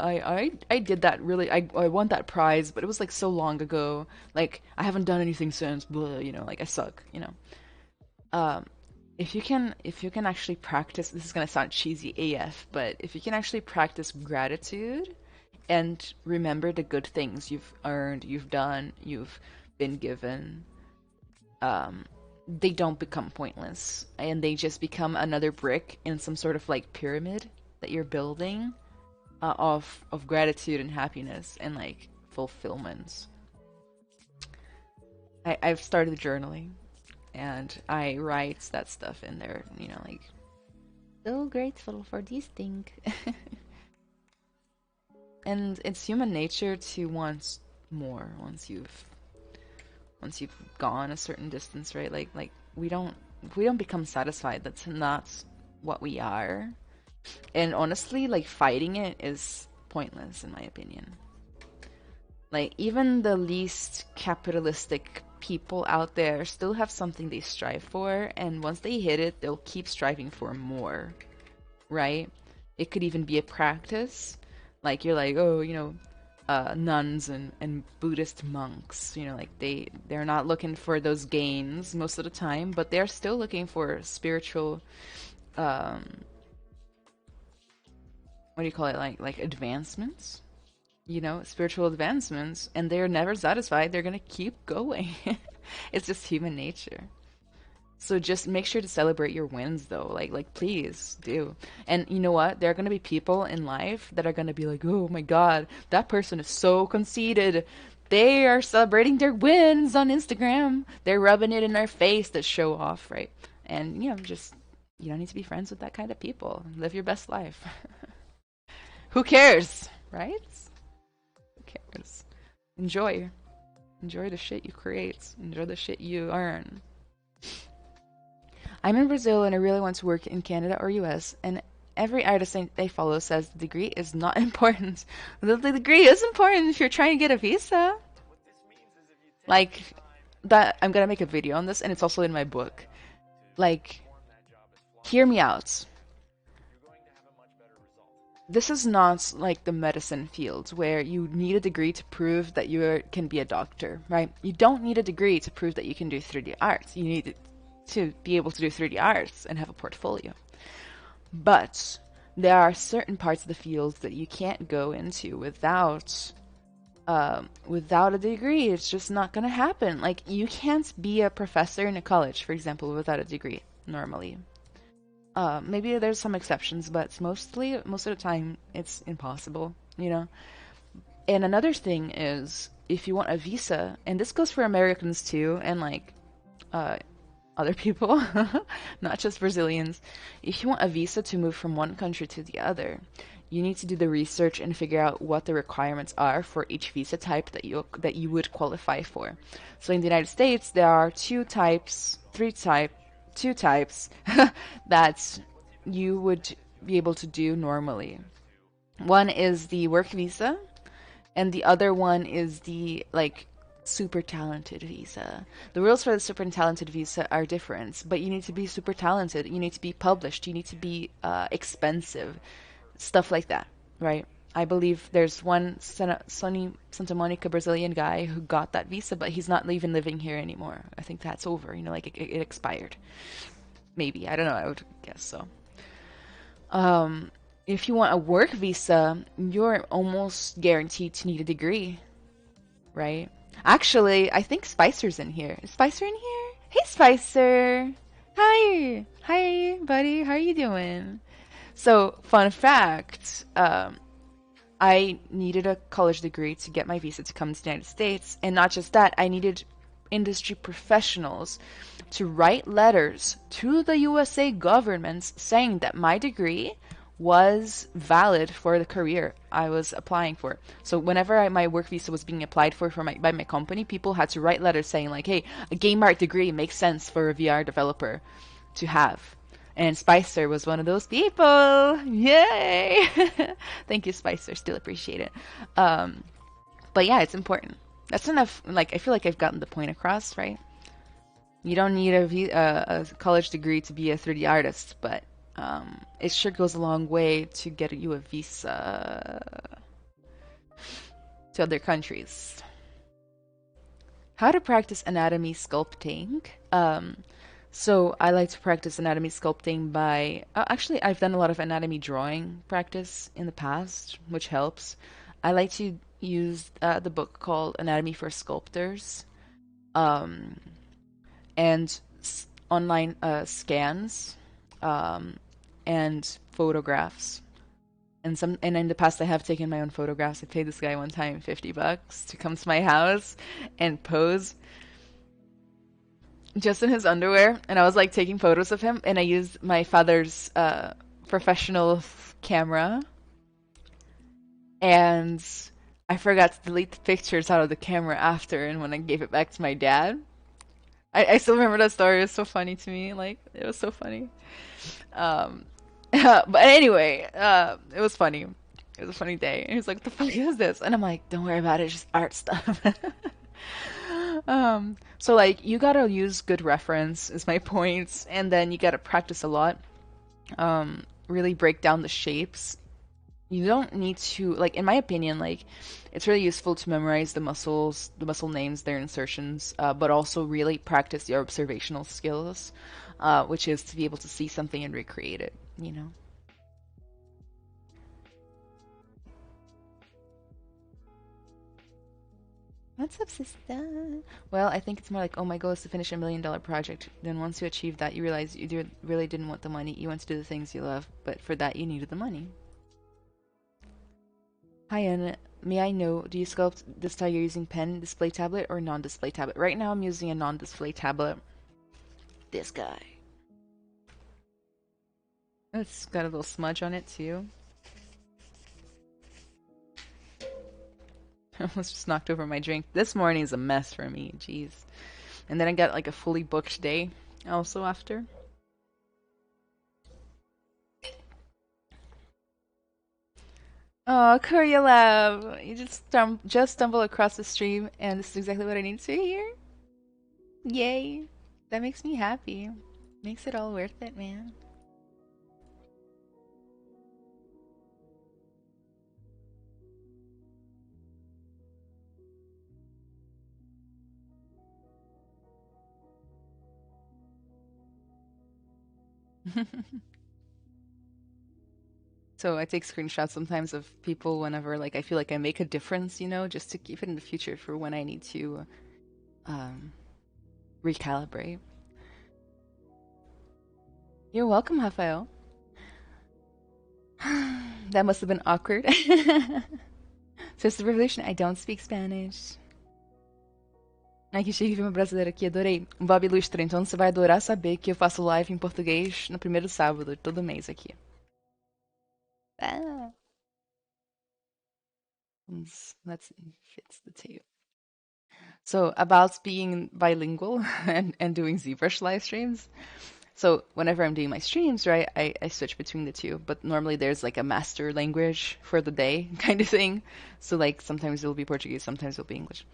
I did that really, I won that prize, but it was like so long ago. Like, I haven't done anything since, blah, you know, like I suck, you know. Um, if you can actually practice, this is gonna sound cheesy AF, but if you can actually practice gratitude and remember the good things you've earned, you've done, you've been given, um, they don't become pointless and they just become another brick in some sort of like pyramid that you're building of gratitude and happiness and like fulfillment. I've started journaling and I write that stuff in there, you know, like so grateful for these things. And it's human nature to want more once you've gone a certain distance, right? Like we don't become satisfied. That's not what we are. And honestly, like fighting it is pointless in my opinion. Like even the least capitalistic people out there still have something they strive for, and once they hit it, they'll keep striving for more, right? It could even be a practice. Like you're like, oh, you know, nuns and Buddhist monks. You know, like they're not looking for those gains most of the time, but they're still looking for spiritual, um, what do you call it? Like advancements. You know, spiritual advancements, and they're never satisfied. They're gonna keep going. It's just human nature. So just make sure to celebrate your wins though. Like please do. And you know what? There are going to be people in life that are going to be like, "Oh my God, that person is so conceited. They are celebrating their wins on Instagram. They're rubbing it in their face to show off, right?" And you know, just you don't need to be friends with that kind of people. Live your best life. Who cares, right? Who cares? Enjoy. Enjoy the shit you create. Enjoy the shit you earn. I'm in Brazil and I really want to work in Canada or US, and every artist I follow says the degree is not important. The degree is important if you're trying to get a visa. Like, that, I'm gonna make a video on this, and it's also in my book. Like, hear me out. This is not like the medicine field where you need a degree to prove that you can be a doctor, right? You don't need a degree to prove that you can do 3D art. You need to be able to do 3D arts and have a portfolio. But there are certain parts of the field that you can't go into without a degree. It's just not going to happen. Like you can't be a professor in a college, for example, without a degree normally. Maybe there's some exceptions, but most of the time, it's impossible, you know? And another thing is, if you want a visa, and this goes for Americans too, and like, other people, not just Brazilians. If you want a visa to move from one country to the other, you need to do the research and figure out what the requirements are for each visa type that you would qualify for. So in the United States, there are two types that you would be able to do normally. One is the work visa, and the other one is the like super talented visa. The rules for the super talented visa are different, but you need to be super talented. You need to be published. You need to be expensive, stuff like that, right? I believe there's one Santa Monica Brazilian guy who got that visa, but he's not even living here anymore. I think that's over. You know, like it expired. Maybe. I don't know. I would guess so. Um, if you want a work visa, you're almost guaranteed to need a degree, right? Actually, I think Spicer's in here. Is Spicer in here? Hey, Spicer. Hi. Hi, buddy. How are you doing? So, fun fact, I needed a college degree to get my visa to come to the United States. And not just that, I needed industry professionals to write letters to the USA governments saying that my degree was valid for the career I was applying for. So whenever my work visa was being applied for by my company, people had to write letters saying like, hey, a game art degree makes sense for a VR developer to have. And Spicer was one of those people. Yay! Thank you, Spicer. Still appreciate it. But yeah, it's important. That's enough. Like, I feel like I've gotten the point across, right? You don't need a college degree to be a 3D artist, but it sure goes a long way to get you a visa to other countries. How to practice anatomy sculpting. So I like to practice anatomy sculpting by actually I've done a lot of anatomy drawing practice in the past, which helps. I like to use the book called Anatomy for Sculptors, and online scans, and photographs. And in the past I have taken my own photographs. I paid this guy one time $50 to come to my house and pose just in his underwear, and I was like taking photos of him, and I used my father's professional camera, and I forgot to delete the pictures out of the camera after, and when I gave it back to my dad, I still remember that story. It was so funny to me. Like, it was so funny. But anyway, it was funny. It was a funny day. And he was like, "What the fuck is this?" And I'm like, "Don't worry about it. It's just art stuff." So like you gotta use good reference is my point, and then you gotta practice a lot. Really break down the shapes. You don't need to, like, in my opinion, like it's really useful to memorize the muscles, the muscle names, their insertions, but also really practice your observational skills, which is to be able to see something and recreate it, you know? What's up, sister? Well, I think it's more like, oh, my goal is to finish $1 million project. Then once you achieve that, you realize you really didn't want the money. You want to do the things you love, but for that, you needed the money. Hi, Anna. May I know, do you sculpt this style you're using pen, display tablet, or non-display tablet? Right now, I'm using a non-display tablet. This guy. It's got a little smudge on it, too. I almost just knocked over my drink. This morning's a mess for me, jeez. And then I got like a fully booked day also after. Oh, Korea Lab! You just stumbled across the stream, and this is exactly what I need to hear. Yay! That makes me happy. Makes it all worth it, man. So I take screenshots sometimes of people whenever like I feel like I make a difference, you know, just to keep it in the future for when I need to recalibrate. You're welcome, Rafael. That must have been awkward. Sister Revolution, I don't speak Spanish. Ai, que chique, filme brasileiro aqui, adorei. Bob Ilustra, então você vai adorar saber que eu faço live em português no primeiro sábado, todo mês aqui. Ah. Let's fix the tape. So, about being bilingual and doing ZBrush live streams. So, whenever I'm doing my streams, right, I switch between the two. But normally there's like a master language for the day kind of thing. So, like, sometimes it'll be Portuguese, sometimes it'll be English.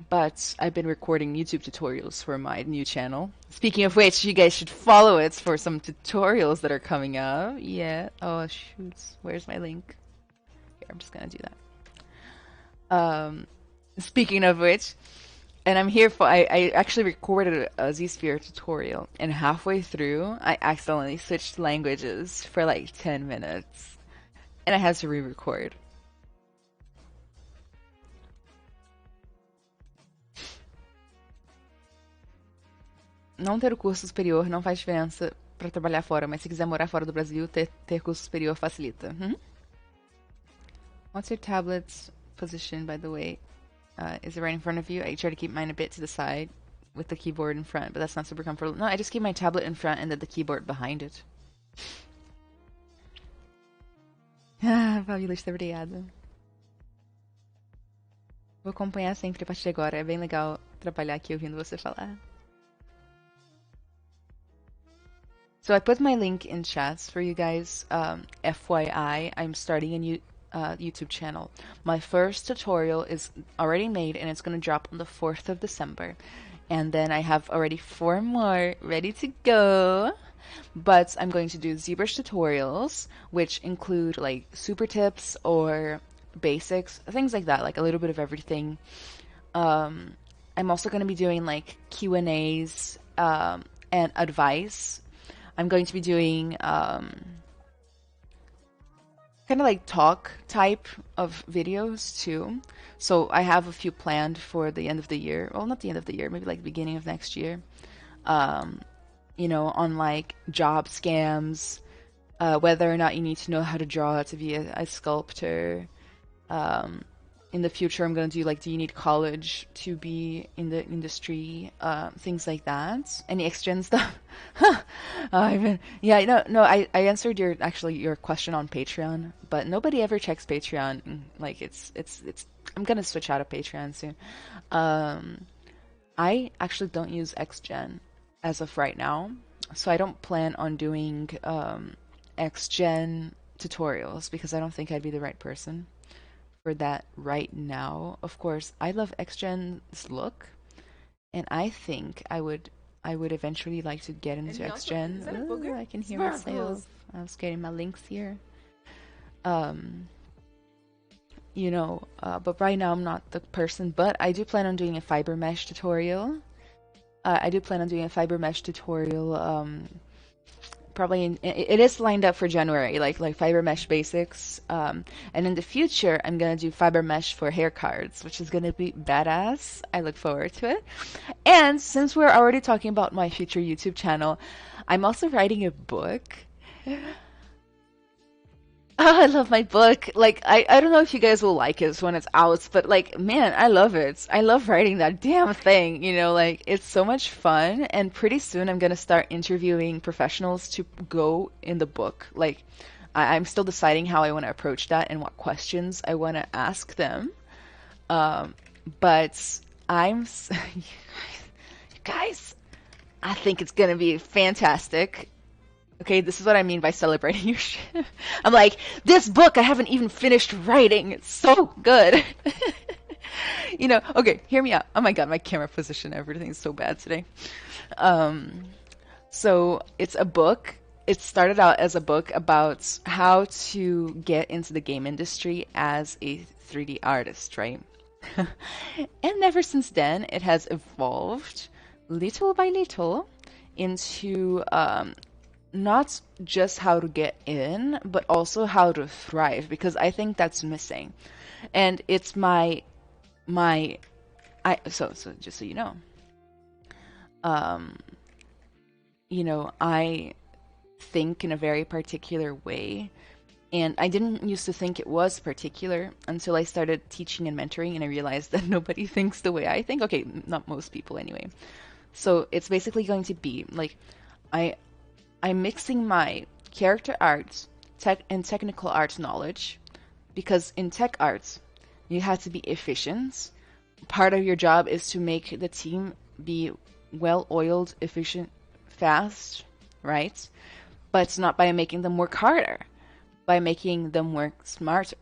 But I've been recording YouTube tutorials for my new channel. Speaking of which, you guys should follow it for some tutorials that are coming up. Yeah. Oh, shoots. Where's my link? Here. I'm just gonna do that. Speaking of which, and I'm here for, I actually recorded a Z-Sphere tutorial, and halfway through, I accidentally switched languages for like 10 minutes, and I had to re-record. Não ter o curso superior não faz diferença para trabalhar fora, mas se quiser morar fora do Brasil, ter curso superior facilita. What's your tablet's position, by the way? Is it right in front of you? I try to keep mine a bit to the side with the keyboard in front, but that's not super comfortable. No, I just keep my tablet in front and then the keyboard behind it. Fabulous, obrigada. Vou acompanhar sempre a partir de agora. É bem legal trabalhar aqui ouvindo você falar. So I put my link in chats for you guys. FYI, I'm starting a new YouTube channel. My first tutorial is already made and it's going to drop on the 4th of December. And then I have already 4 more ready to go. But I'm going to do ZBrush tutorials, which include like super tips or basics, things like that, like a little bit of everything. I'm also going to be doing like Q&As and advice. I'm going to be doing kind of like talk type of videos too. So I have a few planned for the end of the year. Well, not the end of the year, maybe like the beginning of next year. You know, on like job scams, whether or not you need to know how to draw to be a sculptor. In the future, I'm going to do like, do you need college to be in the industry? Things like that. Any X-Gen stuff? I answered your question on Patreon, but nobody ever checks Patreon. Like it's I'm going to switch out of Patreon soon. I actually don't use X-Gen as of right now, so I don't plan on doing X-Gen tutorials because I don't think I'd be the right person for that right now. Of course, I love X-Gen's look, and I think I would eventually like to get into X-Gen. Ooh, I can hear myself. I was getting my links here. You know, but right now I'm not the person, but I do plan on doing a fiber mesh tutorial. Probably it is lined up for January, like fiber mesh basics. And in the future, I'm gonna do fiber mesh for hair cards, which is gonna be badass. I look forward to it. And since we're already talking about my future YouTube channel, I'm also writing a book. Oh, I love my book. Like, I don't know if you guys will like it when it's out, but like, man, I love it. I love writing that damn thing, you know, like, it's so much fun. And pretty soon I'm gonna start interviewing professionals to go in the book. Like, I'm still deciding how I want to approach that and what questions I want to ask them. But you guys, I think it's gonna be fantastic. Okay, this is what I mean by celebrating your shit. I'm like, this book I haven't even finished writing. It's so good. You know, okay, hear me out. Oh my god, my camera position, everything's so bad today. So it's a book. It started out as a book about how to get into the game industry as a 3D artist, right? And ever since then, it has evolved little by little into not just how to get in, but also how to thrive, because I think that's missing. And it's so just so you know, I think in a very particular way, and I didn't used to think it was particular until I started teaching and mentoring, and I realized that nobody thinks the way I think. Okay, not most people anyway. So it's basically going to be like, I'm mixing my character arts and technical arts knowledge, because in tech arts, you have to be efficient. Part of your job is to make the team be well-oiled, efficient, fast, right? But it's not by making them work harder, by making them work smarter.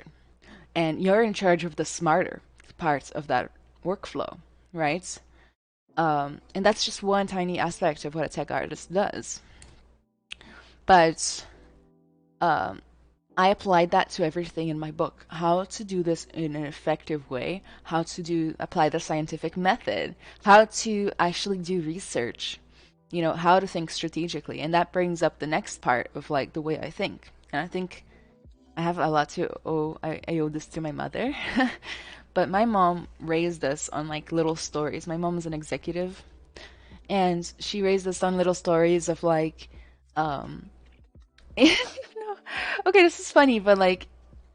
And you're in charge of the smarter parts of that workflow, right? And that's just one tiny aspect of what a tech artist does. But I applied that to everything in my book. How to do this in an effective way, how to apply the scientific method, how to actually do research, how to think strategically. And that brings up the next part of like the way I think. And I think I have a lot to owe. I owe this to my mother. But my mom raised us on like little stories. My mom is an executive, and she raised us on little stories of like, um, no, okay, this is funny, but like,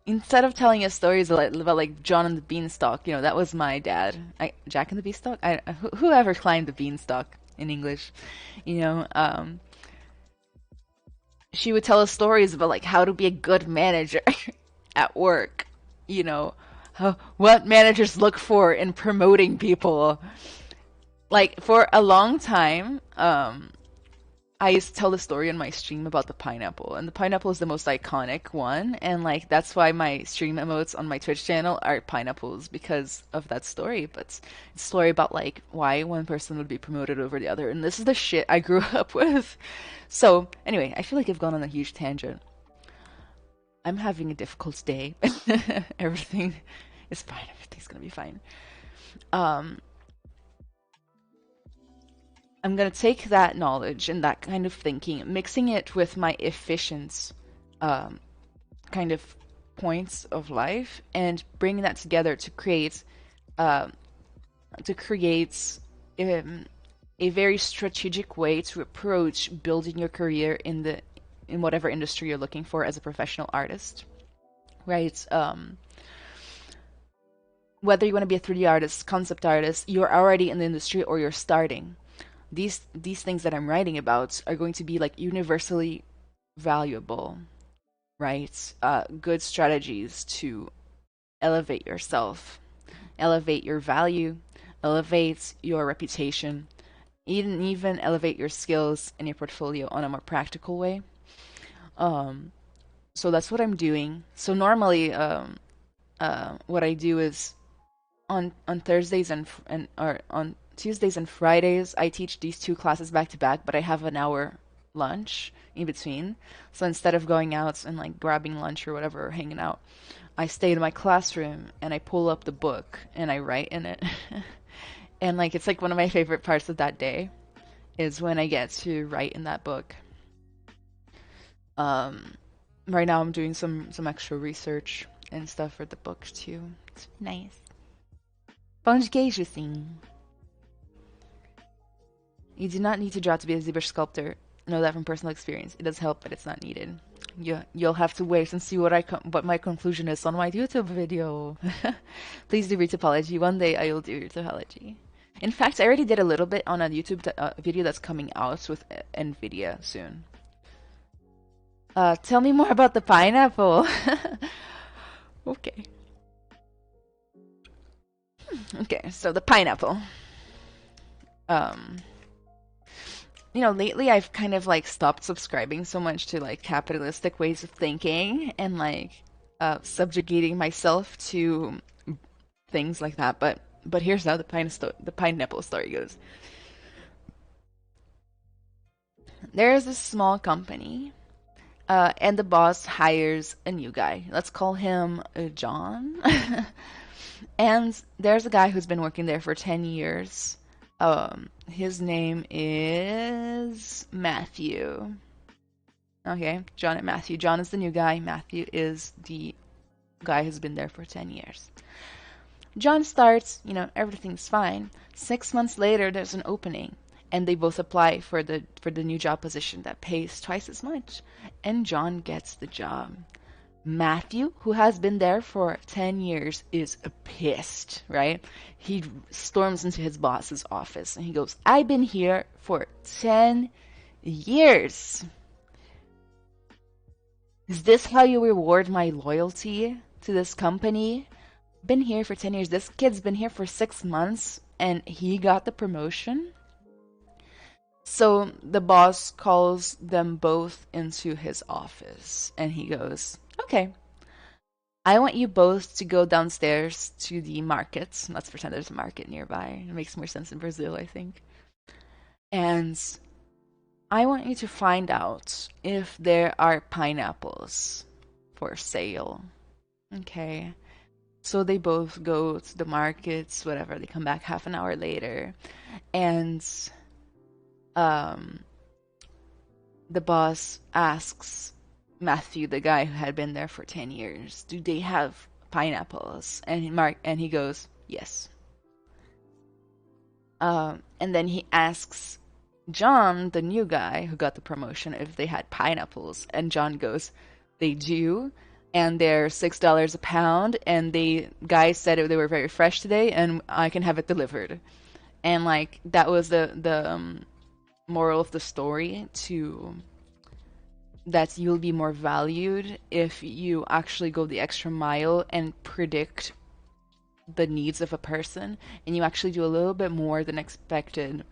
instead of telling us stories about like John and the Beanstalk, that was my dad. Jack and the Beanstalk. Whoever climbed the beanstalk in English, you know. She would tell us stories about like how to be a good manager at work, what managers look for in promoting people. Like for a long time, I used to tell the story on my stream about the pineapple, and the pineapple is the most iconic one, and like that's why my stream emotes on my Twitch channel are pineapples because of that story. But it's a story about like why one person would be promoted over the other, and this is the shit I grew up with. So anyway, I feel like I've gone on a huge tangent. I'm having a difficult day. Everything is fine. Everything's gonna be fine. Um, I'm gonna take that knowledge and that kind of thinking, mixing it with my efficient um, kind of points of life, and bringing that together to create uh, to create um, a very strategic way to approach building your career in whatever industry you're looking for as a professional artist, right? Whether you want to be a 3D artist, concept artist, you're already in the industry or you're starting. These things that I'm writing about are going to be like universally valuable, right? Good strategies to elevate yourself, elevate your value, elevate your reputation, even elevate your skills and your portfolio on a more practical way. Um, so that's what I'm doing. So normally, what I do is on Thursdays and or on Tuesdays and Fridays, I teach these two classes back to back, but I have an hour lunch in between. So instead of going out and like grabbing lunch or whatever or hanging out, I stay in my classroom and I pull up the book and I write in it. And like it's like one of my favorite parts of that day is when I get to write in that book. Um, right now I'm doing some extra research and stuff for the book too. It's nice. Pão de queijo, sim. You do not need to draw to be a ZBrush sculptor. Know that from personal experience. It does help, but it's not needed. You'll have to wait and see what my conclusion is on my YouTube video. Please do read topology. One day I will do your topology. In fact, I already did a little bit on a YouTube video that's coming out with NVIDIA soon. Tell me more about the pineapple. Okay. Okay, so the pineapple. Lately I've kind of like stopped subscribing so much to like capitalistic ways of thinking and like subjugating myself to things like that. But here's how the pineapple story goes. There is this small company, and the boss hires a new guy. Let's call him John. And there's a guy who's been working there for 10 years. His name is Matthew. Okay, John and Matthew. John is the new guy. Matthew is the guy who's been there for 10 years. John starts, everything's fine. 6 months later, there's an opening, and they both apply for the new job position that pays twice as much, and John gets the job. Matthew, who has been there for 10 years, is pissed, right? He storms into his boss's office and he goes, I've been here for 10 years. Is this how you reward my loyalty to this company? Been here for 10 years. This kid's been here for 6 months and he got the promotion. So the boss calls them both into his office and he goes, okay, I want you both to go downstairs to the market. Let's pretend there's a market nearby. It makes more sense in Brazil, I think. And I want you to find out if there are pineapples for sale. Okay. So they both go to the markets, whatever. They come back half an hour later, and um, the boss asks Matthew, the guy who had been there for 10 years, do they have pineapples? And he goes, yes. And then he asks John, the new guy who got the promotion, if they had pineapples, and John goes, they do, and they're $6 a pound, and the guy said they were very fresh today, and I can have it delivered. And like that was the moral of the story, to that you'll be more valued if you actually go the extra mile and predict the needs of a person, and you actually do a little bit more than expected.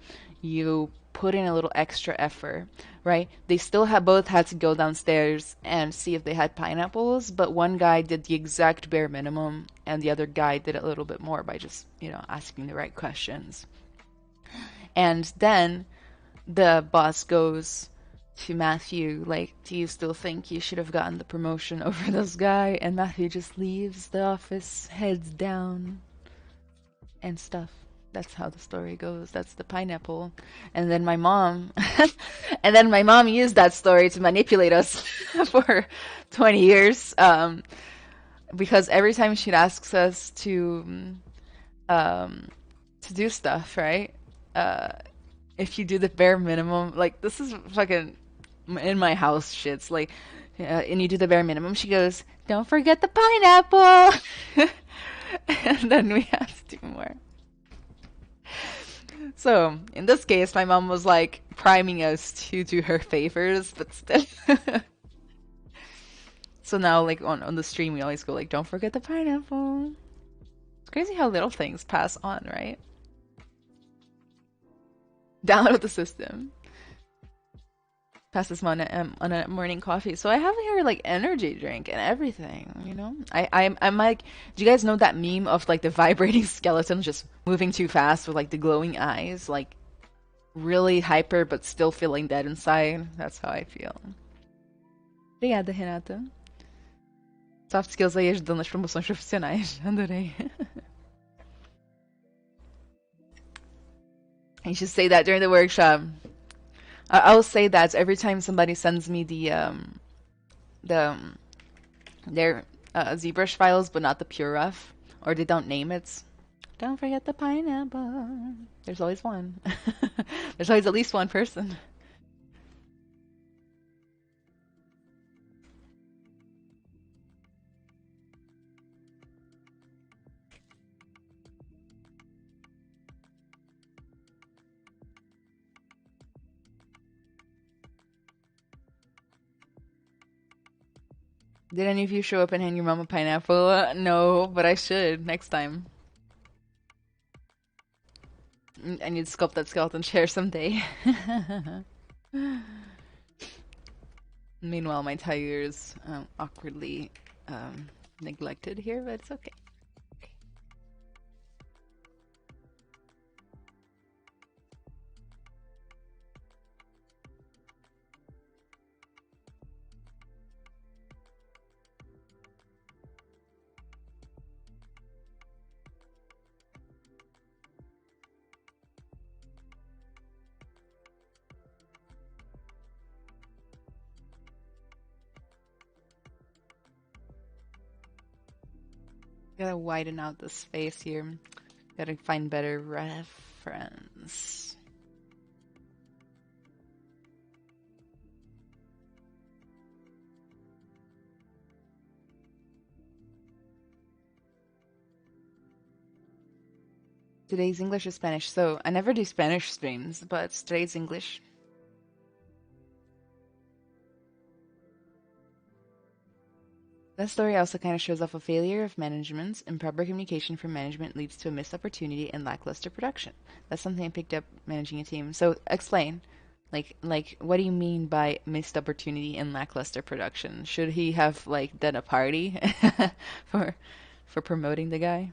You put in a little extra effort, right? They still have both had to go downstairs and see if they had pineapples, but one guy did the exact bare minimum, and the other guy did a little bit more by just, asking the right questions. And then the boss goes to Matthew, like, do you still think you should have gotten the promotion over this guy? And Matthew just leaves the office, heads down, and stuff. That's how the story goes. That's the pineapple. And then my mom, and then my mom used that story to manipulate us for 20 years. Because every time she'd ask us to do stuff, right? If you do the bare minimum, like this is fucking in my house shits, like, and you do the bare minimum, she goes, don't forget the pineapple. And then we have to do more. So in this case, my mom was like priming us to do her favors, but still. So now, like on the stream, we always go like, don't forget the pineapple. It's crazy how little things pass on, right? Download the system. Pass this on a morning coffee. So I have here like energy drink and everything. I'm like, do you guys know that meme of like the vibrating skeleton just moving too fast with like the glowing eyes, like really hyper but still feeling dead inside? That's how I feel. Obrigada, Renata. Soft skills aí ajudando nas promoções profissionais. Adorei. You should say that during the workshop. I'll say that every time somebody sends me their ZBrush files, but not the pure rough, or they don't name it. Don't forget the pineapple. There's always one. There's always at least one person. Did any of you show up and hand your mom a pineapple? No, but I should next time. I need to sculpt that skeleton chair someday. Meanwhile, my tiger is awkwardly neglected here, but it's okay. Gotta widen out the space here. Gotta find better reference. Today's English or Spanish? So I never do Spanish streams, but today's English. That story also kind of shows off a failure of management. Improper communication from management leads to a missed opportunity and lackluster production. That's something I picked up managing a team. So explain, like what do you mean by missed opportunity and lackluster production? Should he have like done a party for promoting the guy?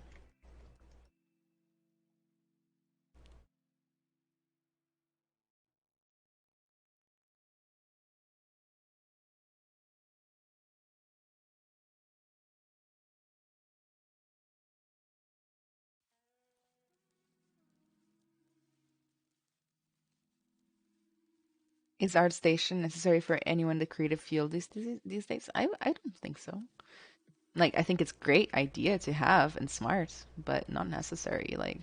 Is ArtStation necessary for anyone in the creative field these days? I don't think so. Like, I think it's a great idea to have and smart, but not necessary. Like,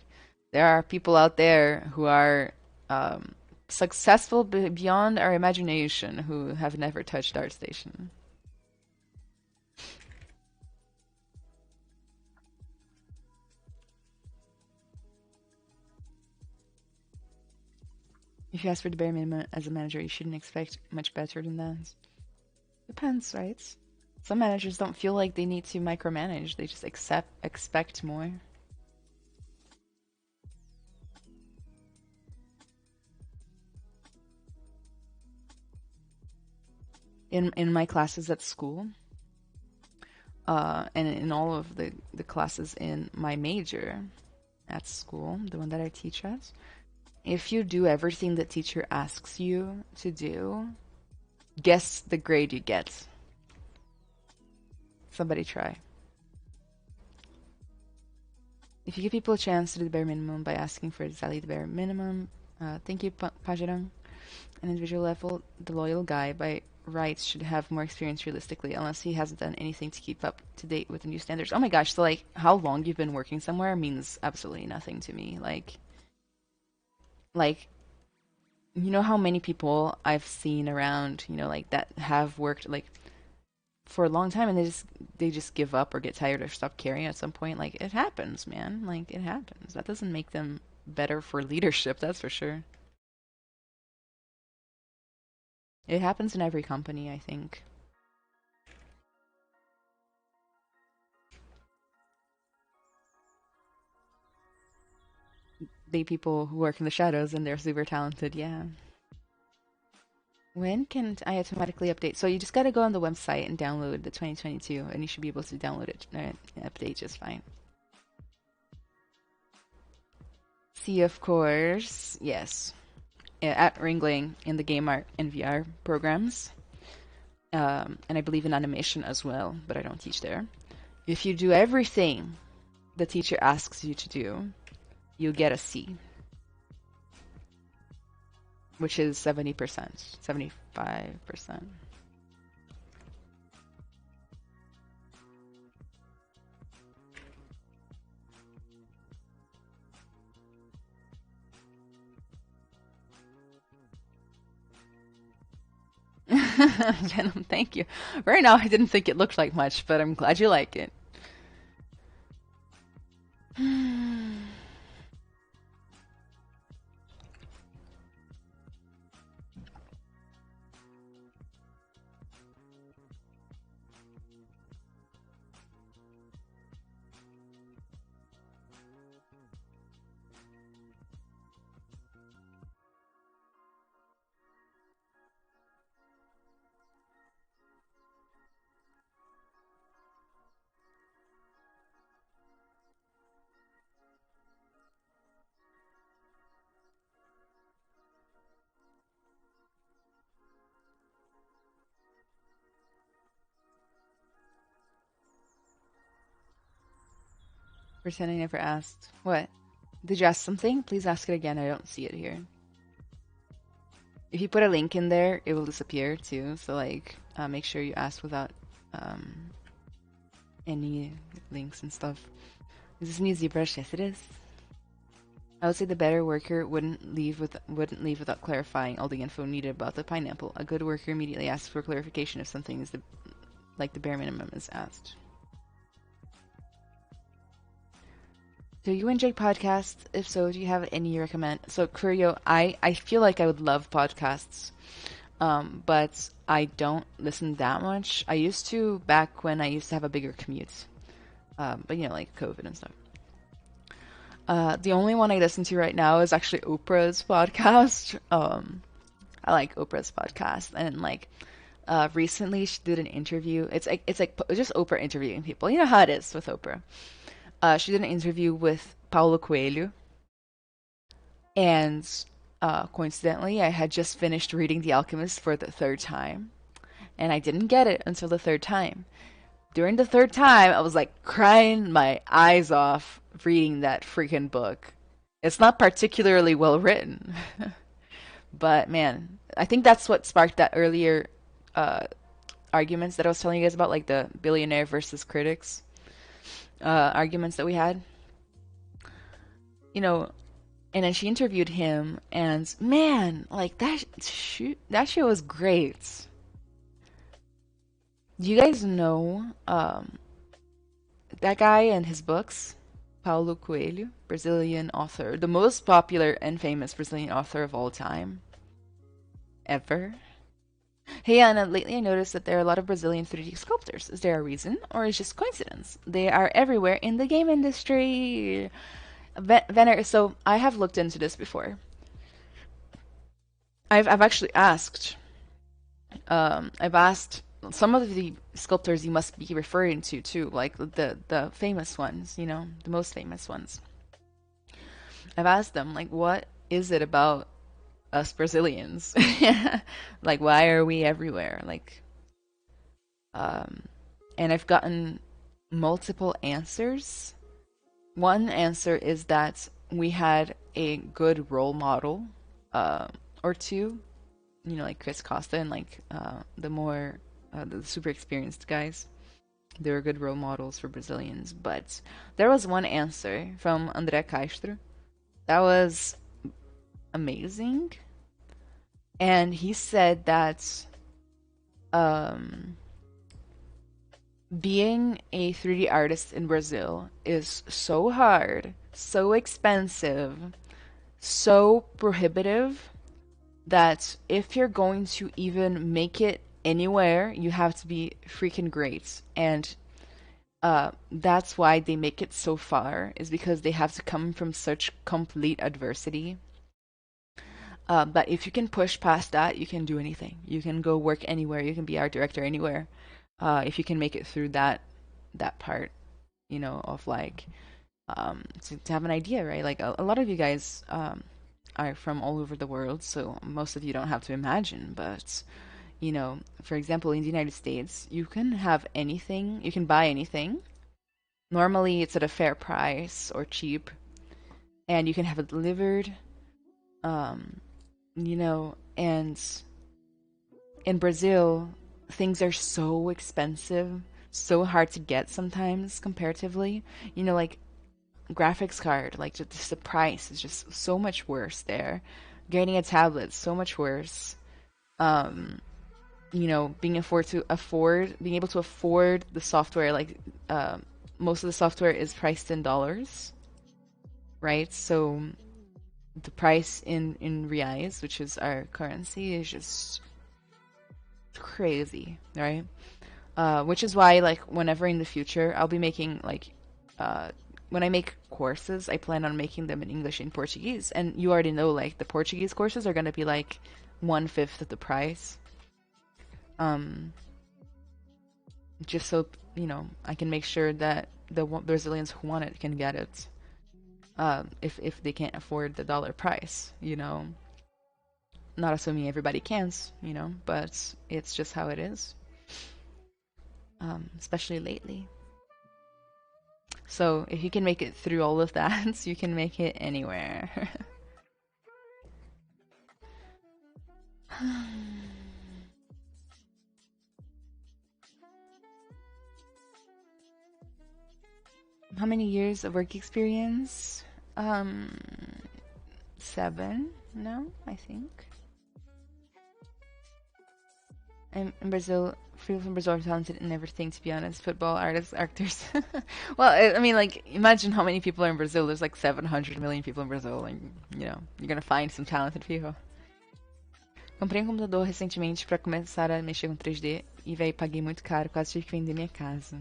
there are people out there who are um, successful beyond our imagination who have never touched ArtStation. If you ask for the bare minimum as a manager, you shouldn't expect much better than that. Depends, right? Some managers don't feel like they need to micromanage. They just expect more. In my classes at school, and in all of the classes in my major at school, the one that I teach at, if you do everything the teacher asks you to do, guess the grade you get. Somebody try. If you give people a chance to do the bare minimum by asking for exactly the bare minimum, thank you, Pajarang. An individual level, the loyal guy by rights should have more experience realistically, unless he hasn't done anything to keep up to date with the new standards. Oh my gosh, so like how long you've been working somewhere means absolutely nothing to me. Like you know how many people I've seen around, like that have worked like for a long time and they just give up or get tired or stop caring at some point. Like it happens, man. Like it happens. That doesn't make them better for leadership, that's for sure. It happens in every company, I think. They people who work in the shadows and they're super talented, yeah. When can I automatically update? So you just gotta go on the website and download the 2022, and you should be able to download it, update just fine. See, of course, yes. At Ringling in the game art and VR programs, and I believe in animation as well, but I don't teach there. If you do everything the teacher asks you to do, you'll get a C, which is 70%, 75%. Venom, thank you. Right now, I didn't think it looked like much, but I'm glad you like it. Pretend I never asked. What? Did you ask something? Please ask it again. I don't see it here. If you put a link in there, it will disappear too. So like, make sure you ask without um, any links and stuff. Is this new ZBrush? Yes, it is. I would say the better worker wouldn't leave without clarifying all the info needed about the pineapple. A good worker immediately asks for clarification if something is the bare minimum is asked. Do you enjoy podcasts? If so, do you have any you recommend? So, Curio, I feel like I would love podcasts, but I don't listen that much. I used to back when I used to have a bigger commute, but like COVID and stuff. The only one I listen to right now is actually Oprah's podcast. I like Oprah's podcast, and like recently she did an interview. It's like just Oprah interviewing people. You know how it is with Oprah. She did an interview with Paulo Coelho, and coincidentally, I had just finished reading The Alchemist for the third time, and I didn't get it until the third time. During the third time, I was like crying my eyes off reading that freaking book. It's not particularly well written, But man, I think that's what sparked that earlier uh, arguments that I was telling you guys about, like the billionaire versus critics arguments that we had. You know, and then she interviewed him, and man, like that show was great. Do you guys know that guy and his books? Paulo Coelho, Brazilian author, the most popular and famous Brazilian author of all time, ever. Hey Anna, lately I noticed that there are a lot of Brazilian 3D sculptors. Is there a reason, or is it just coincidence? They are everywhere in the game industry. Venner, so I have looked into this before. I've actually asked. I've asked some of the sculptors you must be referring to too, like the famous ones, you know, the most famous ones. I've asked them like, what is it about us Brazilians? Like, why are we everywhere? Like, um, and I've gotten multiple answers. One answer is that we had a good role model, or two, you know, like Chris Costa and like the super experienced guys. They were good role models for Brazilians. But there was one answer from André Castro that was amazing, and he said that um, being a 3D artist in Brazil is so hard, so expensive, so prohibitive that if you're going to even make it anywhere, you have to be freaking great. And that's why they make it so far, is because they have to come from such complete adversity. But if you can push past that, you can do anything. You can go work anywhere. You can be art director anywhere. If you can make it through that part, you know, of like to have an idea, right? Like a lot of you guys are from all over the world, so most of you don't have to imagine. But you know, for example, in the United States, you can have anything, you can buy anything. Normally, it's at a fair price or cheap, and you can have it delivered. Um, you know, and in Brazil, things are so expensive, so hard to get sometimes comparatively. You know, like graphics card, like just the price is just so much worse there. Getting a tablet, so much worse. Um, you know, being able to afford the software, like most of the software is priced in dollars, right? So the price in reais, which is our currency, is just crazy, right? Which is why, like, whenever in the future, I'll be making like, when I make courses, I plan on making them in English and Portuguese. And you already know, like, the Portuguese courses are gonna be like 1/5 of the price. Um, just so you know, I can make sure that the Brazilians who want it can get it. If they can't afford the dollar price, you know. Not assuming everybody can, you know, but it's just how it is. Especially lately. So if you can make it through all of that, you can make it anywhere. How many years of work experience? 7 now, I think. In Brazil, people from Brazil are talented in everything, to be honest. Football, artists, actors. Well, I mean, like, imagine how many people are in Brazil. There's like 700 million people in Brazil, and, you know, you're gonna find some talented people. Comprei um computador recentemente para começar a mexer com 3D e, véi, paguei muito caro, quase tive que vender minha casa.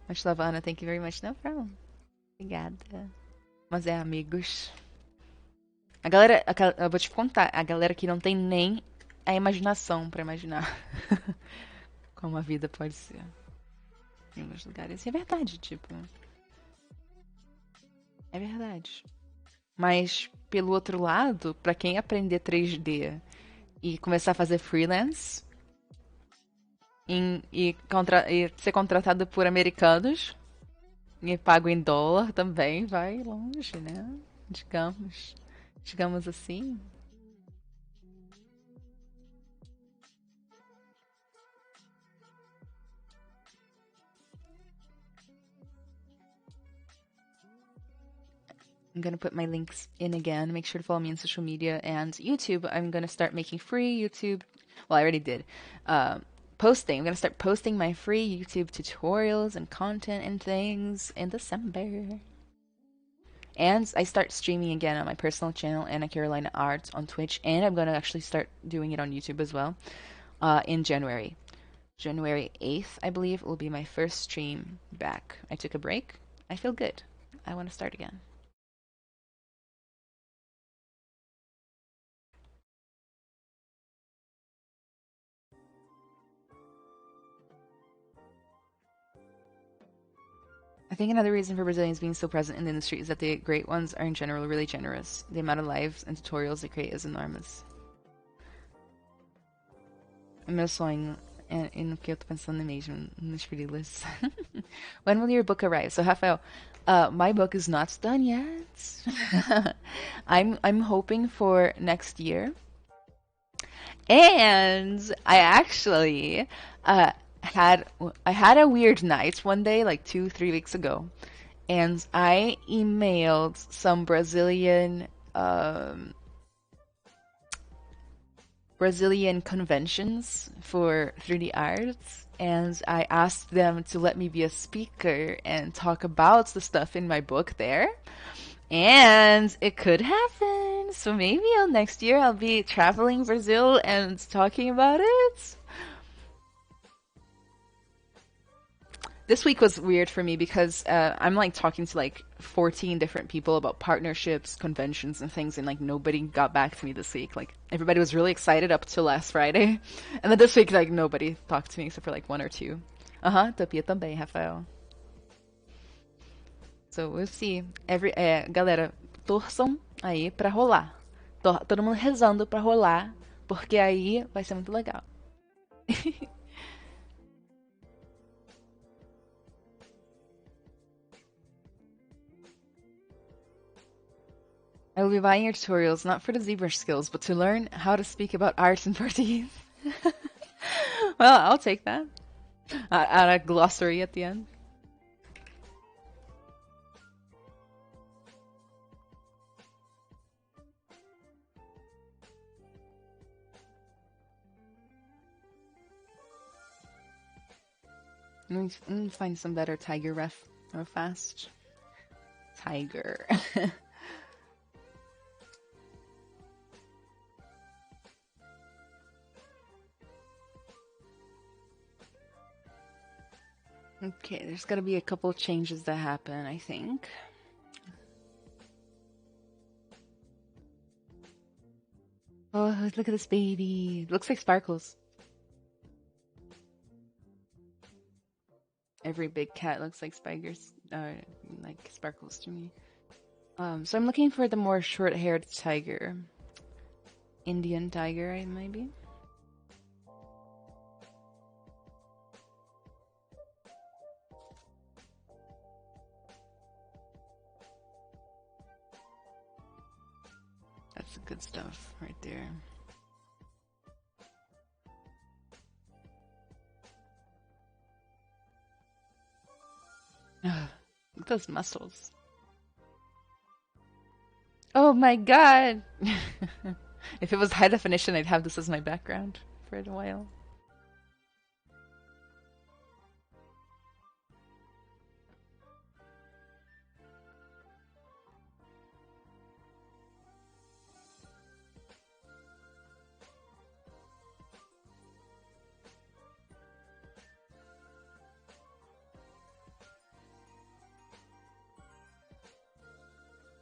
Much love, Ana. Thank you very much. No problem. Obrigada. Mas é, amigos. A galera, eu vou te contar, a galera que não tem nem a imaginação pra imaginar como a vida pode ser em alguns lugares. E é verdade, tipo. É verdade. Mas, pelo outro lado, pra quem aprender 3D e começar a fazer freelance e ser contratado por americanos e pago em dólar também, vai longe, né? Digamos. Chegamos assim. I'm gonna put my links in again. Make sure to follow me on social media and YouTube. I'm gonna start making free YouTube. Well, I already did. Posting. I'm gonna start posting my free YouTube tutorials and content and things in December. And I start streaming again on my personal channel, Anna Carolina Arts, on Twitch, and I'm gonna actually start doing it on YouTube as well. In January. January 8th, I believe, will be my first stream back. I took a break. I feel good. I want to start again. I think another reason for Brazilians being so present in the industry is that the great ones are in general really generous. The amount of lives and tutorials they create is enormous. O meu sonho é, e no que eu tô pensando mesmo, nos freelas. When will your book arrive? So, Rafael, my book is not done yet. I'm hoping for next year. And I actually had I had a weird night one day, like 2, 3 weeks ago, and I emailed some Brazilian conventions for 3D arts, and I asked them to let me be a speaker and talk about the stuff in my book there. And it could happen. So maybe next year I'll be traveling Brazil and talking about it. This week was weird for me because I'm like talking to like 14 different people about partnerships, conventions, and things, and like nobody got back to me this week. Like everybody was really excited up till last Friday, and then this week like nobody talked to me except for like one or two. Tapia também, Rafael. So we'll see. Galera, torçam aí pra rolar. Todo mundo rezando pra rolar, porque aí vai ser muito legal. I will be buying your tutorials not for the ZBrush skills, but to learn how to speak about art in Portuguese. Well, I'll take that. Add a glossary at the end. Let me find some better tiger ref real fast. Tiger. Okay, there's got to be a couple changes that happen, I think. Oh, look at this baby. It looks like sparkles. Every big cat looks like spiders, like sparkles to me. So I'm looking for the more short-haired tiger. Indian tiger, maybe? That's the good stuff right there. Look at those muscles. Oh my god! If it was high definition, I'd have this as my background for a while.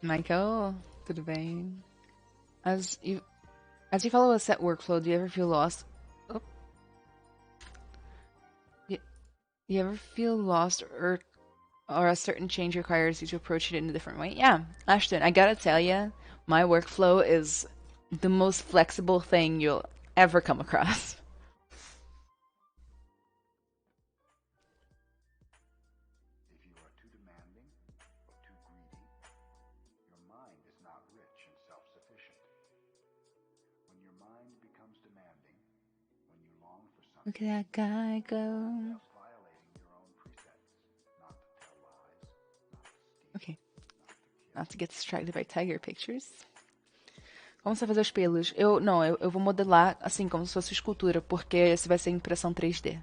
Michael, tudo bem? As you follow a set workflow, do you ever feel lost? Oh. Do you ever feel lost or a certain change requires you to approach it in a different way? Yeah, Ashton, I gotta tell you, my workflow is the most flexible thing you'll ever come across. Look at that guy go. Ok. Not to get distracted by tiger pictures. Como você vai fazer os pelos? Eu vou modelar assim, como se fosse escultura, porque esse vai ser impressão 3D.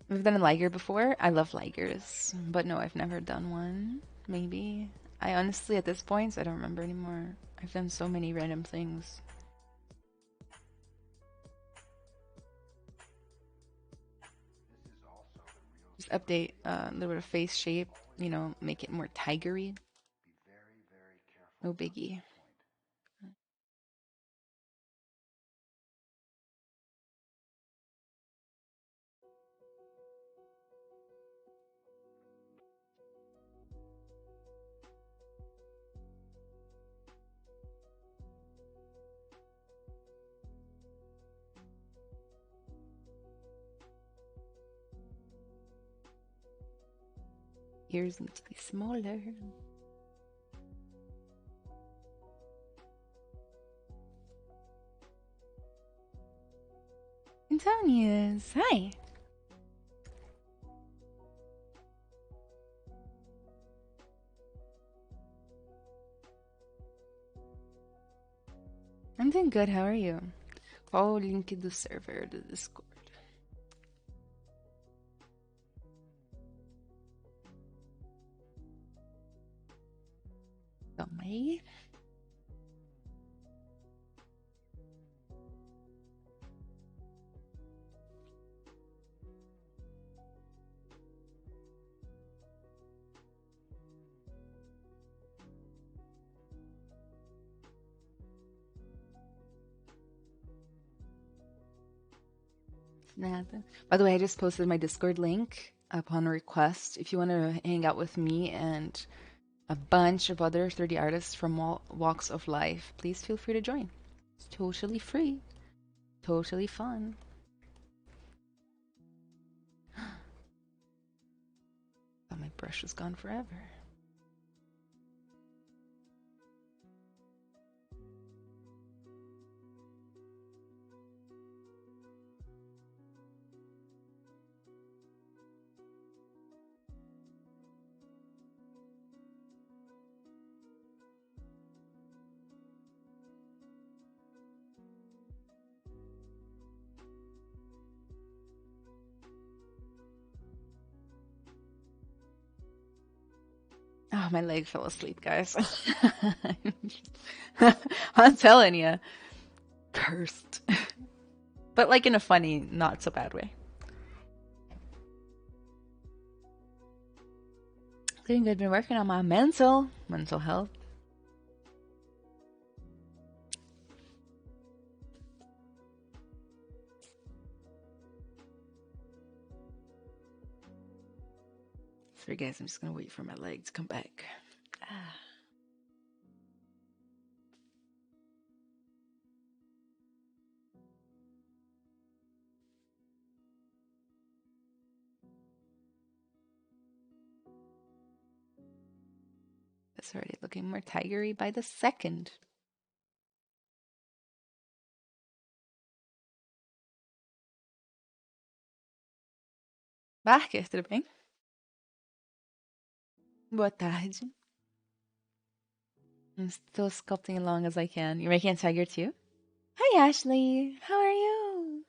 I've done a liger before. I love ligers, but no, I've never done one. Maybe. I honestly, at this point, I don't remember anymore. I've done so many random things. Just update a little bit of face shape, you know, make it more tigery. No biggie. Ears need to be smaller. Antonius, hi. I'm doing good, how are you? Qual o link do server do Discord? Calma aí. Nada. By the way, I just posted my Discord link upon request. If you want to hang out with me and a bunch of other 3D artists from all walks of life, please feel free to join. It's totally free. Totally fun. Thought my brush was gone forever. Oh, my leg fell asleep, guys. I'm telling you. Cursed. But like in a funny, not so bad way. Doing good, been working on my mental health. Sorry guys, I'm just gonna wait for my leg to come back. It's already looking more tigery by the second. Barker, tudo bem? Boa tarde. I'm still sculpting as long as I can. You're making a tiger too? Hi, Ashley. How are you?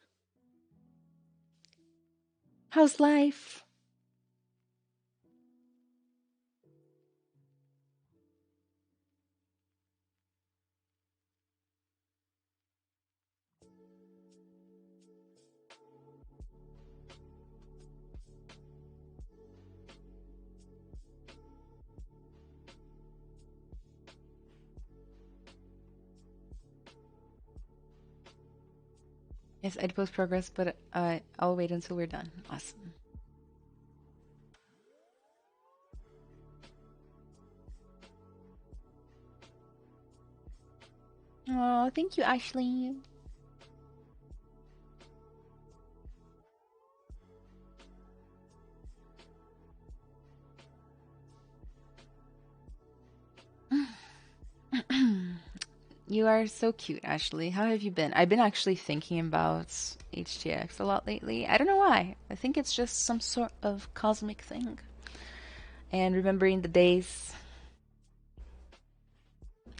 How's life? Yes, I'd post progress, but I'll wait until we're done. Awesome. Oh, thank you, Ashley. You are so cute, Ashley. How have you been? I've been actually thinking about HTX a lot lately. I don't know why. I think it's just some sort of cosmic thing. And remembering the days.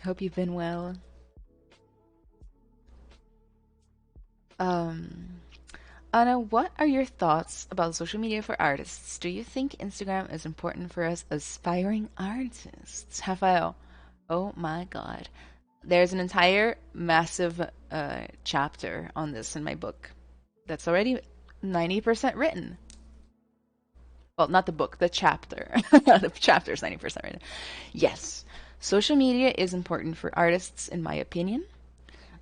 Hope you've been well. Um, Anna, what are your thoughts about social media for artists? Do you think Instagram is important for us aspiring artists? Rafael, oh my God. There's an entire massive chapter on this in my book that's already 90% written. Well, not the book, the chapter. The chapter is 90% written. Yes, social media is important for artists, in my opinion.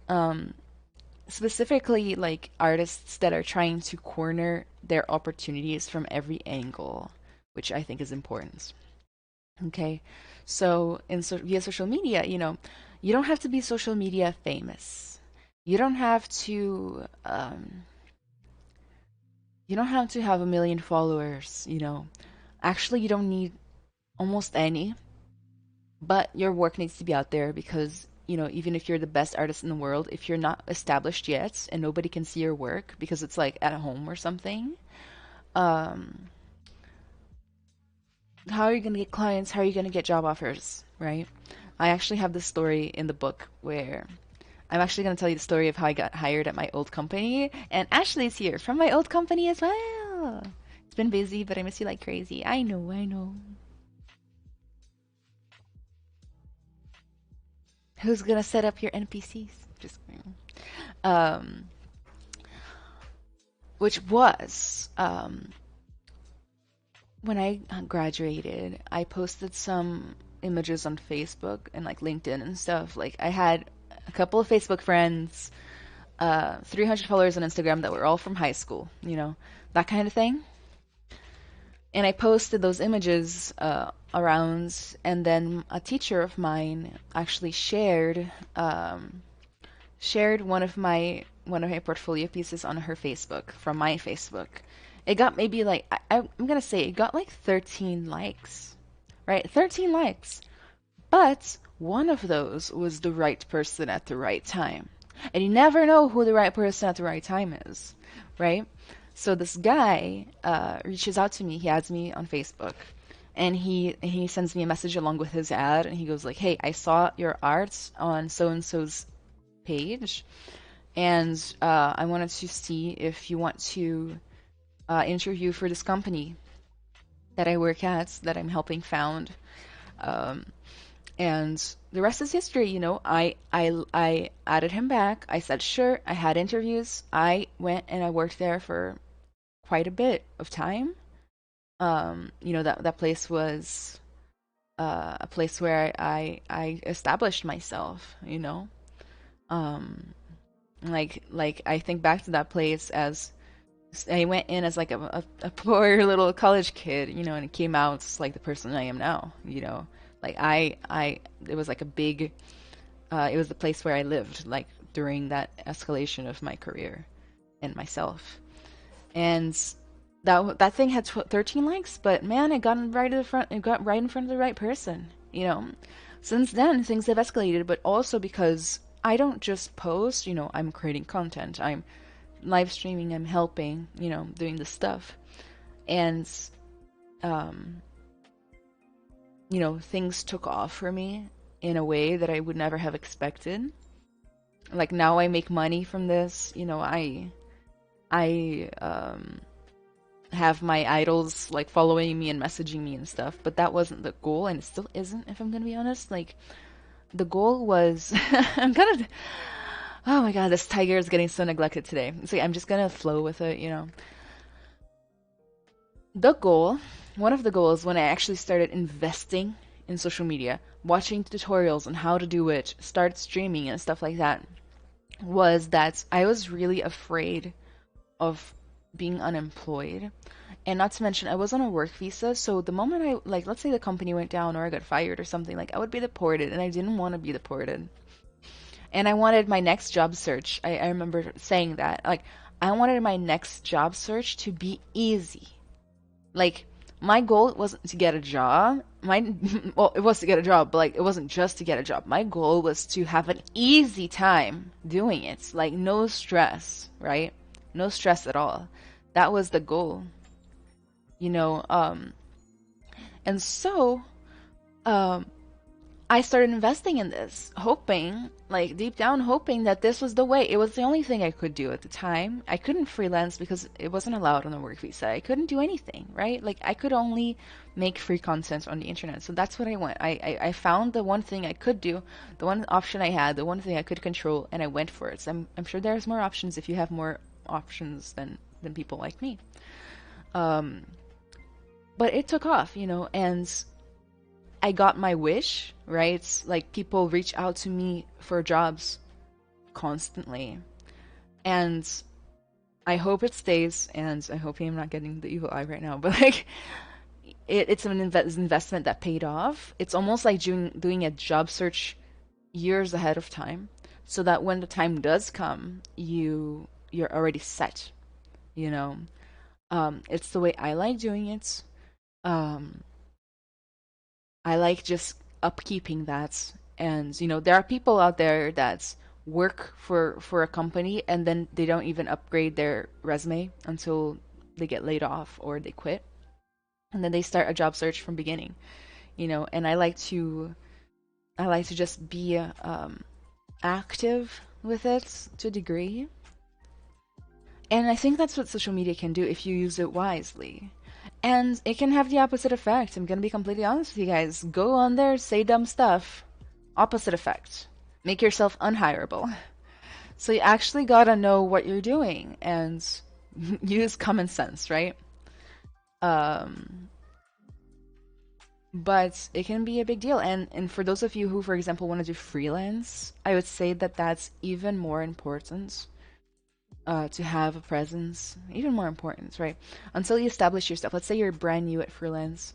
Um, Specifically, like artists that are trying to corner their opportunities from every angle, which I think is important. Okay, so via social media, you don't have to be social media famous. You don't have to you don't have to have a million followers. Actually, you don't need almost any, but your work needs to be out there because, even if you're the best artist in the world, if you're not established yet and nobody can see your work because it's like at home or something, um, how are you going to get clients? How are you going to get job offers, right? I actually have this story in the book where I'm actually going to tell you the story of how I got hired at my old company. And Ashley's here from my old company as well. It's been busy, but I miss you like crazy. I know, I know. Who's going to set up your NPCs? Just kidding. Um, which was when I graduated, I posted some images on Facebook and like LinkedIn and stuff. Like I had a couple of Facebook friends, 300 followers on Instagram that were all from high school, that kind of thing. And I posted those images around, and then a teacher of mine actually shared one of my portfolio pieces on her Facebook from my Facebook. It got maybe like I'm gonna say it got like 13 likes, right? 13 likes, but one of those was the right person at the right time, and you never know who the right person at the right time is, right? So this guy reaches out to me. He adds me on Facebook, and he sends me a message along with his ad, and he goes like, "Hey, I saw your art on so and so's page, and I wanted to see if you want to interview for this company that I work at, that I'm helping found." Um, and the rest is history, I added him back. I said sure. I had interviews. I went and I worked there for quite a bit of time. That place was a place where I established myself. Um, like I think back to that place as I went in as like a poor little college kid, and it came out like the person I am now. Like it was like a big, it was the place where I lived, like during that escalation of my career and myself. And that thing had 13 likes, but man, it got right in front. It got right in front of the right person. Since then things have escalated, but also because I don't just post. I'm creating content. I'm live streaming. I'm helping. Doing this stuff, and um, things took off for me in a way that I would never have expected. Like now I make money from this. I have my idols like following me and messaging me and stuff, but that wasn't the goal, and it still isn't, if I'm gonna be honest. Like the goal was oh my god, this tiger is getting so neglected today. So I'm just gonna flow with it. The goal, one of the goals when I actually started investing in social media, watching tutorials on how to do it, start streaming and stuff like that, was that I was really afraid of being unemployed. And not to mention, I was on a work visa, so the moment like, let's say the company went down or I got fired or something, like, I would be deported, and I didn't want to be deported. And I wanted my next job search, I remember saying that, like, I wanted my next job search to be easy. Like, My goal wasn't to get a job. My well, it was to get a job, but like it wasn't just to get a job. My goal was to have an easy time doing it, like no stress, right? No stress at all. That was the goal, you know. And so, um, I started investing in this, hoping, like deep down, hoping that this was the way. It was the only thing I could do at the time. I couldn't freelance because it wasn't allowed on the work visa. I couldn't do anything, right? Like I could only make free content on the internet. So that's what I went. I found the one thing I could do, the one option I had, the one thing I could control, and I went for it. So I'm sure there's more options if you have more options than people like me. Um, but it took off, and I got my wish, right? Like people reach out to me for jobs constantly. And I hope it stays, and I hope I'm not getting the evil eye right now, but like it's an investment that paid off. It's almost like doing a job search years ahead of time, so that when the time does come, you're already set, you know. It's the way I like doing it. Um, I like just upkeeping that. And there are people out there that work for a company and then they don't even upgrade their resume until they get laid off or they quit. And then they start a job search from beginning, and I like to just be active with it to a degree. And I think that's what social media can do if you use it wisely. And it can have the opposite effect. I'm gonna be completely honest with you guys. Go on there, say dumb stuff. Opposite effect. Make yourself unhireable. So you actually gotta know what you're doing and use common sense, right? Um, but it can be a big deal. And for those of you who, for example, want to do freelance, I would say that that's even more important to have a presence, even more important, right? Until you establish yourself. Let's say you're brand new at freelance.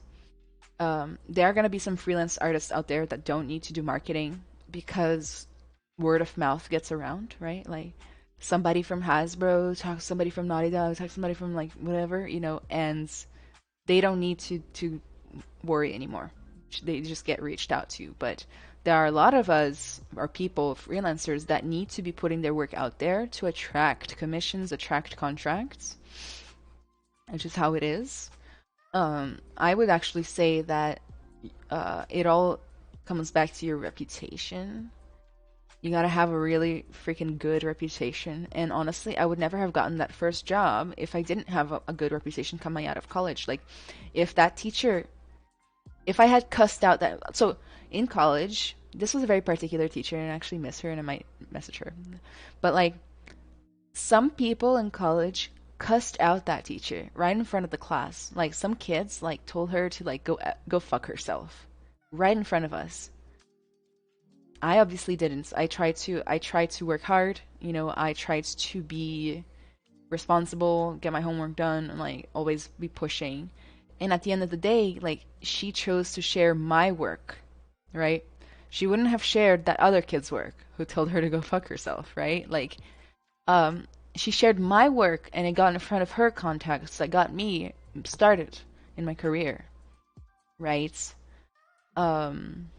There are going to be some freelance artists out there that don't need to do marketing because word of mouth gets around, right? Like somebody from Hasbro talks to somebody from Naughty Dog, talks to somebody from like whatever, and they don't need to worry anymore. They just get reached out to. But there are a lot of us, or people, freelancers, that need to be putting their work out there to attract commissions, attract contracts, which is how it is. I would actually say that it all comes back to your reputation. You gotta have a really freaking good reputation. And honestly, I would never have gotten that first job if I didn't have a good reputation coming out of college. Like, if that teacher, if I had cussed out that, so in college, this was a very particular teacher, and I actually miss her, and I might message her. But like, some people in college cussed out that teacher right in front of the class. Like some kids like told her to like go fuck herself right in front of us. I obviously didn't. I tried to work hard, I tried to be responsible, get my homework done, and like always be pushing. And at the end of the day, like she chose to share my work, right? She wouldn't have shared that other kid's work who told her to go fuck herself, right? Like um, she shared my work and it got in front of her contacts that got me started in my career, right? Um,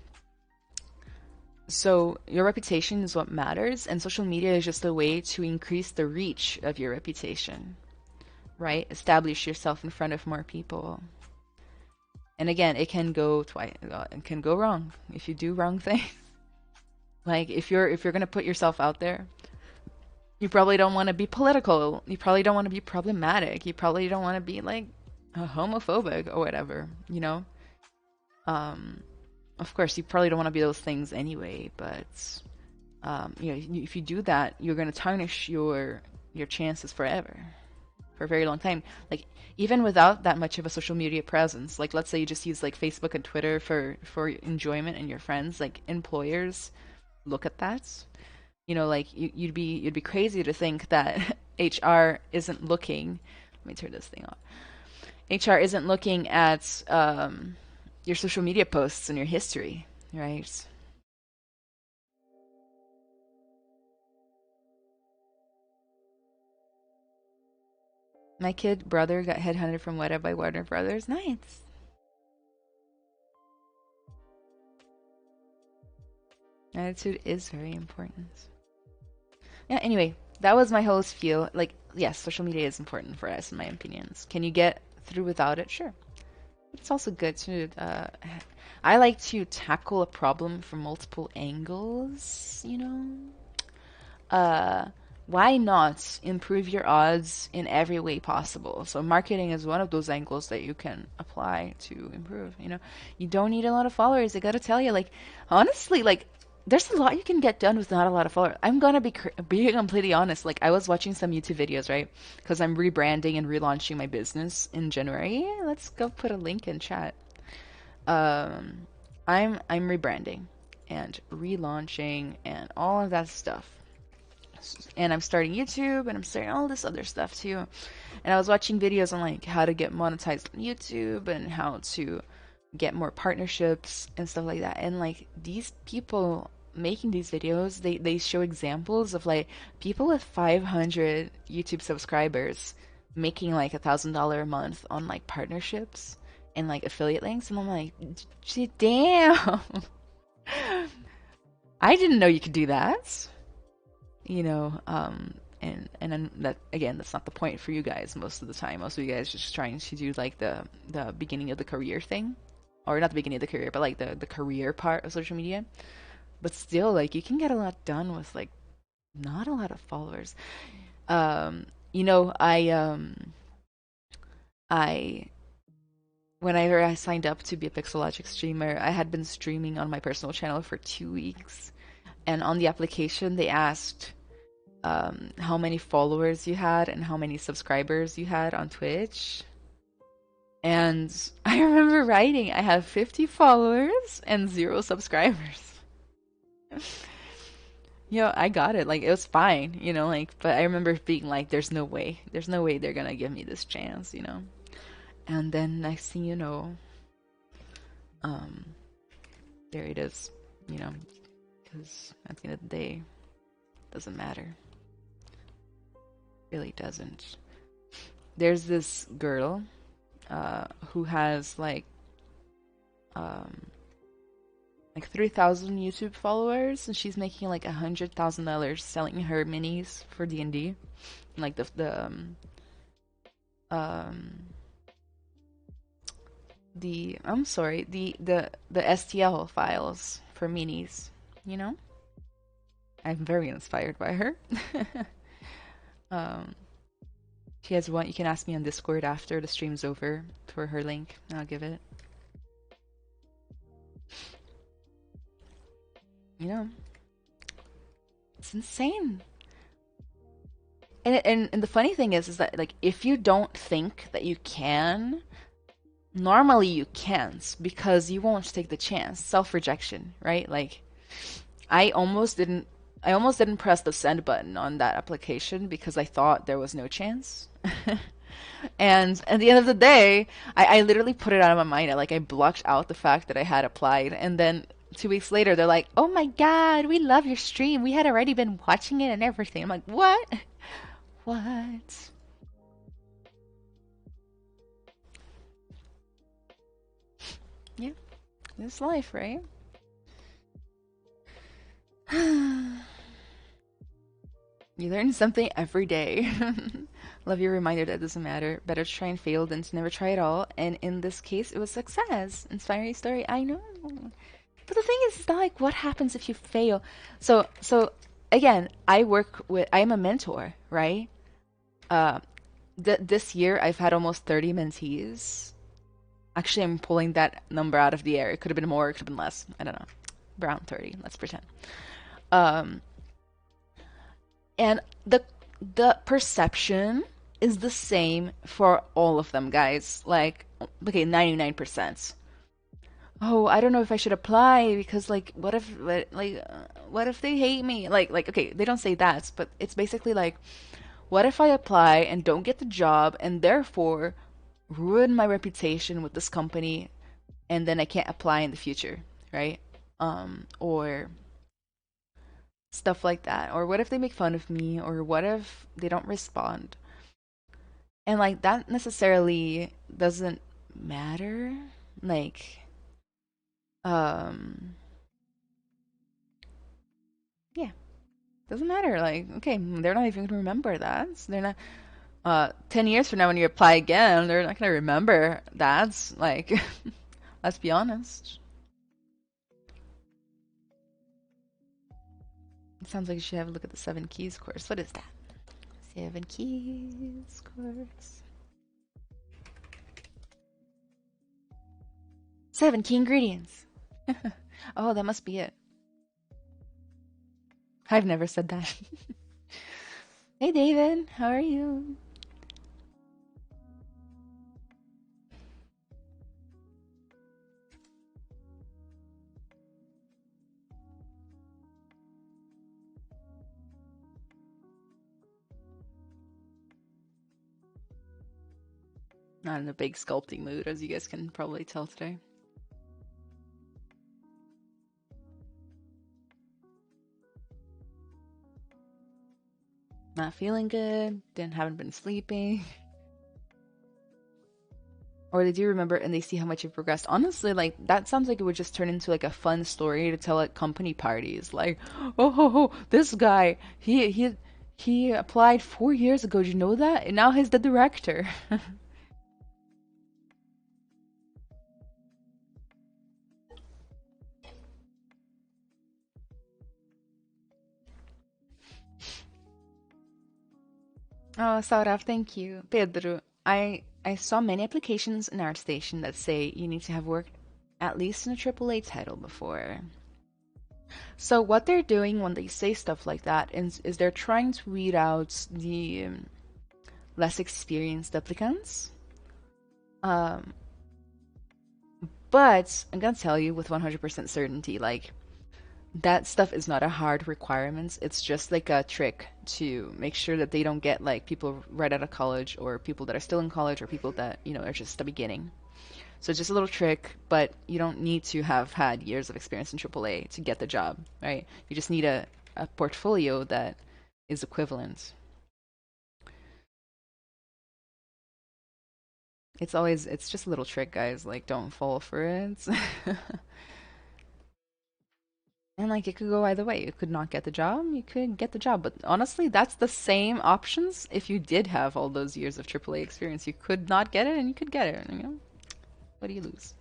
so your reputation is what matters, and social media is just a way to increase the reach of your reputation, right? Establish yourself in front of more people. And again, it can go twice. It can go wrong if you do wrong things. Like if you're gonna put yourself out there, you probably don't want to be political. You probably don't want to be problematic. You probably don't want to be like homophobic or whatever, you know? Um, of course, you probably don't want to be those things anyway, but if you do that, you're going to tarnish your chances forever, for a very long time. Like even without that much of a social media presence, like let's say you just use like Facebook and Twitter for enjoyment and your friends, like employers look at that. Like you'd be crazy to think that HR isn't looking. Let me turn this thing off. HR isn't looking at your social media posts and your history, right? My kid brother got headhunted from Weta by Warner Brothers. Nice. Attitude is very important. Yeah, anyway, that was my whole spiel. Like, yes, social media is important for us, in my opinions. Can you get through without it? Sure. It's also good to, I like to tackle a problem from multiple angles, you know? Uh, why not improve your odds in every way possible? So marketing is one of those angles that you can apply to improve, you know? You don't need a lot of followers. I gotta tell you, like, honestly, like, there's a lot you can get done with not a lot of followers. I'm gonna be completely honest. Like, I was watching some YouTube videos, right? Because I'm rebranding and relaunching my business in January. Yeah, let's go put a link in chat. Um, I'm rebranding and relaunching and all of that stuff. And I'm starting YouTube and I'm starting all this other stuff too. And I was watching videos on like how to get monetized on YouTube and how to get more partnerships and stuff like that. And like these people making these videos, they show examples of like people with 500 YouTube subscribers making like $1,000 a month on like partnerships and like affiliate links. And I'm like, damn, I didn't know you could do that. You know, and then that again, that's not the point for you guys most of the time. Most of you guys are just trying to do like the beginning of the career thing, or not the beginning of the career, but like the career part of social media. But still, like you can get a lot done with like not a lot of followers. You know, I whenever I signed up to be a Pixologic streamer, I had been streaming on my personal channel for 2 weeks, and on the application they asked how many followers you had and how many subscribers you had on Twitch. And I remember writing, I have 50 followers and 0 subscribers. You know, I got it. Like, it was fine, you know, like, but I remember being like, there's no way. There's no way they're gonna give me this chance, you know? And then next thing you know, um, there it is, you know, because at the end of the day, it doesn't matter. It really doesn't. There's this girl who has um, like 3,000 YouTube followers, and she's making like $100,000 selling her minis for D&D, like um the I'm sorry the STL files for minis. You know, I'm very inspired by her. um, she has one. You can ask me on Discord after the stream's over for her link, and I'll give it. You know, it's insane. And the funny thing is that like if you don't think that you can, normally you can't because you won't take the chance. Self-rejection, right? Like I almost didn't I almost didn't press the send button on that application because I thought there was no chance. And at the end of the day, I literally put it out of my mind. I blocked out the fact that I had applied. And then 2 weeks later, they're like, "Oh my God, we love your stream. We had already been watching it and everything." I'm like, "What? What?" Yeah, it's life, right? You learn something every day. Love your reminder that doesn't matter. Better to try and fail than to never try at all. And in this case, it was success. Inspiring story, I know. But the thing is, it's not like what happens if you fail. So again, I'm a mentor, right? Uh, this year I've had almost 30 mentees. Actually, I'm pulling that number out of the air. It could have been more, it could have been less. I don't know. Around 30, let's pretend. Um, and the perception is the same for all of them, guys. Like, okay, 99%. Oh, I don't know if I should apply because like what if they hate me? Like okay, they don't say that, but it's basically like what if I apply and don't get the job and therefore ruin my reputation with this company and then I can't apply in the future, right? Or stuff like that. Or what if they make fun of me? Or what if they don't respond? And like that necessarily doesn't matter. Like, um, yeah, doesn't matter. Like, okay, they're not even gonna remember that. So they're not. 10 years from now, when you apply again, they're not gonna remember that. Like, let's be honest. It sounds like you should have a look at the Seven Keys course. What is that? Seven Keys course. 7 key ingredients. Oh, that must be it. I've never said that. Hey, David, how are you? Not in a big sculpting mood, as you guys can probably tell today. Not feeling good, haven't been sleeping. Or they do remember and they see how much you've progressed. Honestly, like that sounds like it would just turn into like a fun story to tell at company parties. Like, oh, this guy, he applied 4 years ago. Did you know that? And now he's the director. Oh, Saurav, thank you. Pedro, I saw many applications in ArtStation that say you need to have worked at least in a AAA title before. So what they're doing when they say stuff like that is they're trying to weed out the less experienced applicants. Um, but I'm gonna tell you with 100% certainty, like that stuff is not a hard requirement. It's just like a trick to make sure that they don't get like people right out of college or people that are still in college or people that, are just the beginning. So it's just a little trick, but you don't need to have had years of experience in AAA to get the job, right? You just need a portfolio that is equivalent. It's just a little trick, guys. Like, don't fall for it. And like it could go either way. You could not get the job, you could get the job. But honestly, that's the same options if you did have all those years of AAA experience. You could not get it and you could get it. What do you lose?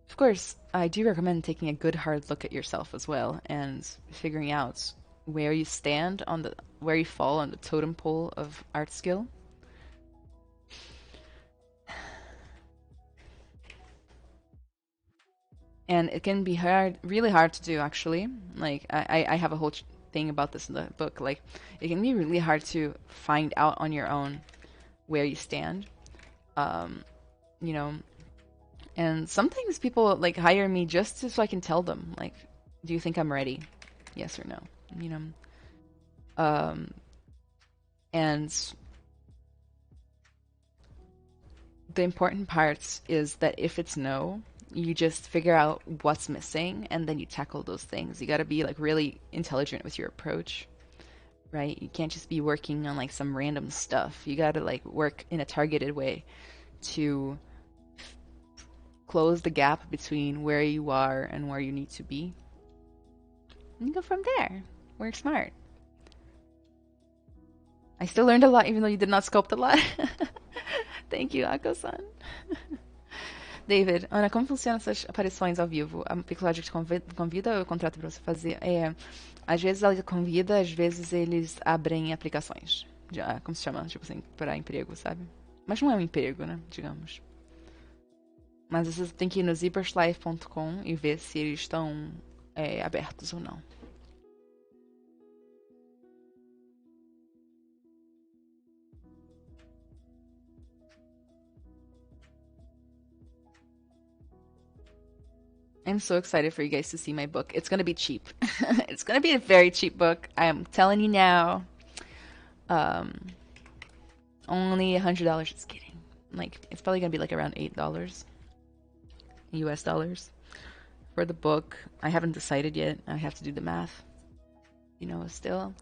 Of course, I do recommend taking a good hard look at yourself as well and figuring out where you stand on where you fall on the totem pole of art skill. And it can be really hard to do actually. Like I have a whole thing about this in the book. Like it can be really hard to find out on your own where you stand. Um, you know, and sometimes people like hire me just so I can tell them like, do you think I'm ready? Yes or no? You know. Um, and the important part is that if it's no, you just figure out what's missing and then you tackle those things. You got to be like really intelligent with your approach, right? You can't just be working on like some random stuff. You got to like work in a targeted way to close the gap between where you are and where you need to be. And you go from there. Work smart. I still learned a lot even though you did not sculpt a lot. Thank you, Ako-san. David, Ana, como funciona essas aparições ao vivo? A Pixologic te convida ou eu contrato pra você fazer? Às vezes ela convida, às vezes eles abrem aplicações. Como se chama? Tipo assim, para emprego, sabe? Mas não é um emprego, né? Digamos. Mas você tem que ir no ZBrushLife.com e ver se eles estão abertos ou não. I'm so excited for you guys to see my book. It's gonna be cheap. It's gonna be a very cheap book. I am telling you now. Only $100. Just kidding. Like it's probably gonna be like around $8 US dollars for the book. I haven't decided yet. I have to do the math. Still.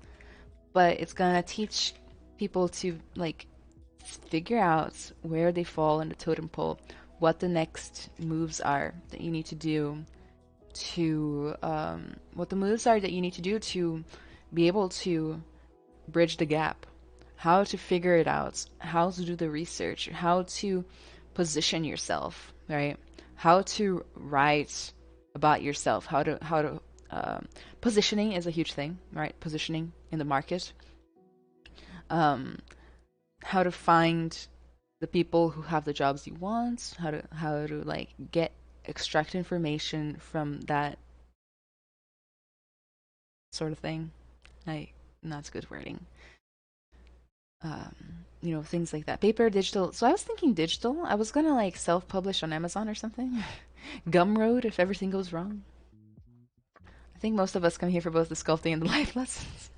But it's gonna teach people to like figure out where they fall in the totem pole, what the next moves are that you need to do to what the moves are that you need to do to be able to bridge the gap, how to figure it out, how to do the research, how to position yourself, right? How to write about yourself, how to positioning is a huge thing, right? Positioning in the market, um, how to find the people who have the jobs you want, how to like get extract information from that sort of thing. I That's good wording. Things like that. Paper, digital. So I was thinking digital. I was gonna like self-publish on Amazon or something. Gumroad if everything goes wrong. I think most of us come here for both the sculpting and the life lessons.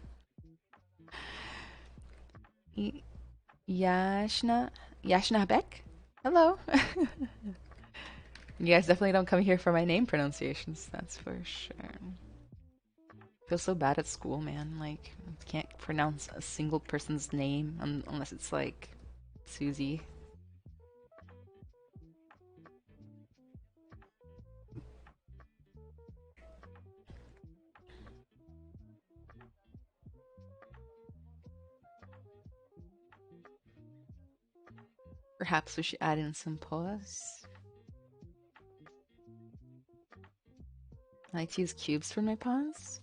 Yashna, Yashna Beck. Hello. You guys definitely don't come here for my name pronunciations. That's for sure. I feel so bad at school, man. Like, I can't pronounce a single person's name unless it's like Susie. Perhaps we should add in some pause. I like to use cubes for my pause.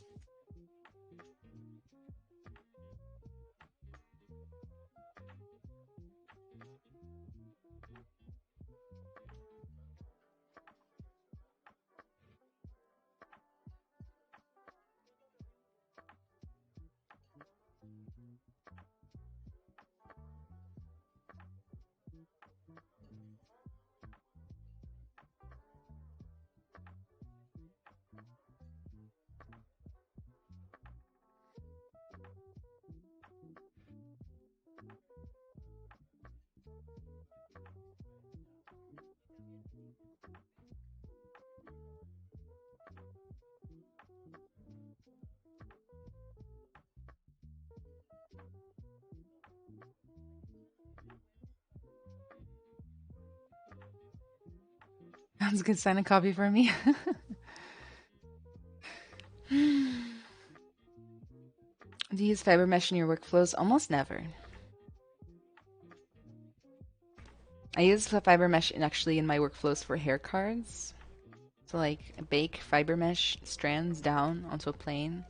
That's a good sign. A copy for me. Do you use fiber mesh in your workflows? Almost never. I use fiber mesh actually in my workflows for hair cards. So like bake fiber mesh strands down onto a plane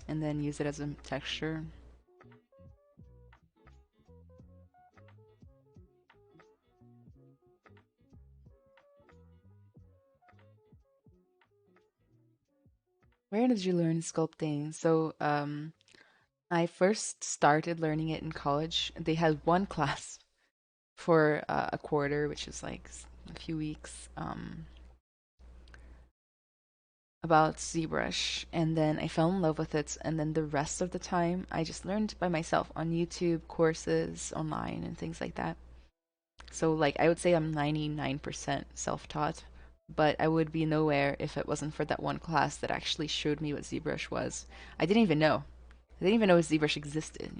and then use it as a texture. Where did you learn sculpting? So I first started learning it in college. They had one class for a quarter, which is like a few weeks, about ZBrush, and then I fell in love with it. And then the rest of the time, I just learned by myself on YouTube, courses online, and things like that. So, like, I would say I'm 99% self-taught, but I would be nowhere if it wasn't for that one class that actually showed me what ZBrush was. I didn't even know. I didn't even know ZBrush existed.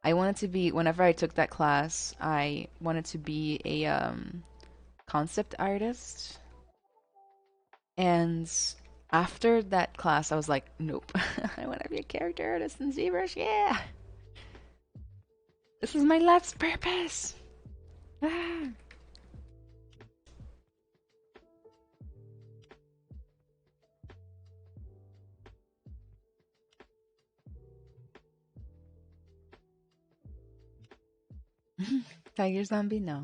I wanted to be, whenever I took that class, I wanted to be a concept artist. And after that class, I was like, nope, I want to be a character artist in ZBrush. Yeah, this is my life's purpose. Ah. Tiger zombie, no.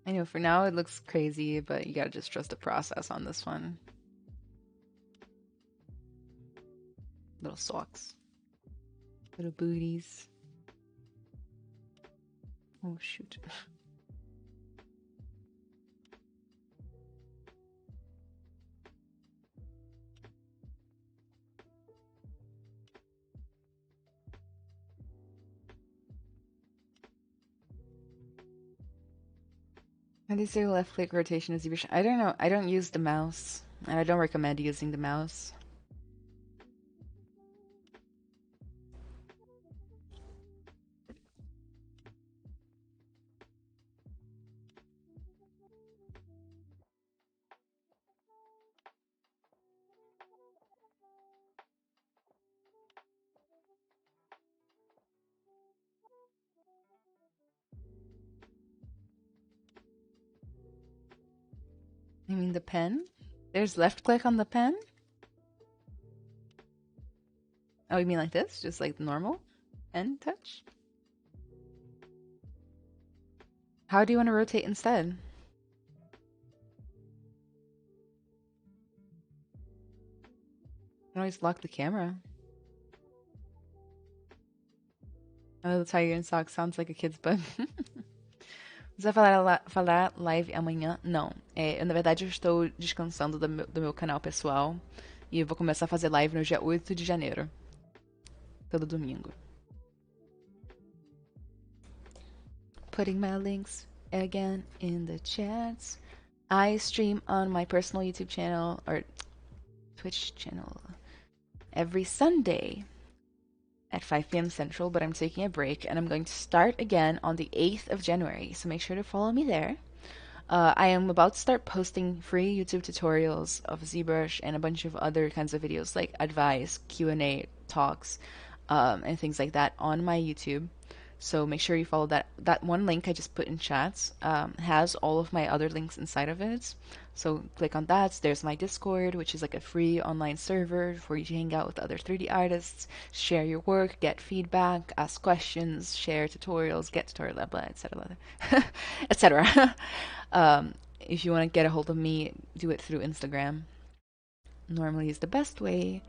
I know for now it looks crazy, but you gotta just trust the process on this one. Little socks, little booties. Oh shoot. How do you say left click rotation is ZBrush? I don't know. I don't use the mouse, and I don't recommend using the mouse. I mean the pen? There's left click on the pen? Oh, you mean like this? Just like normal pen touch? How do you want to rotate instead? You can always lock the camera. Oh, the tiger in socks sounds like a kid's butt. Você vai falar live amanhã? Não. Na verdade, eu estou descansando do meu canal pessoal. E eu vou começar a fazer live no dia 8 de janeiro. Todo domingo. Putting my links again in the chats. I stream on my personal YouTube channel, or Twitch channel, every Sunday at 5 p.m. Central, but I'm taking a break and I'm going to start again on the 8th of January, so make sure to follow me there. I am about to start posting free YouTube tutorials of ZBrush and a bunch of other kinds of videos like advice, Q&A, talks, and things like that on my YouTube. So make sure you follow that. That one link I just put in chats has all of my other links inside of it. So click on that. There's my Discord, which is like a free online server for you to hang out with other 3D artists, share your work, get feedback, ask questions, share tutorials, get tutorial, blah, blah, etc., etc. If you want to get a hold of me, do it through Instagram. Normally is the best way.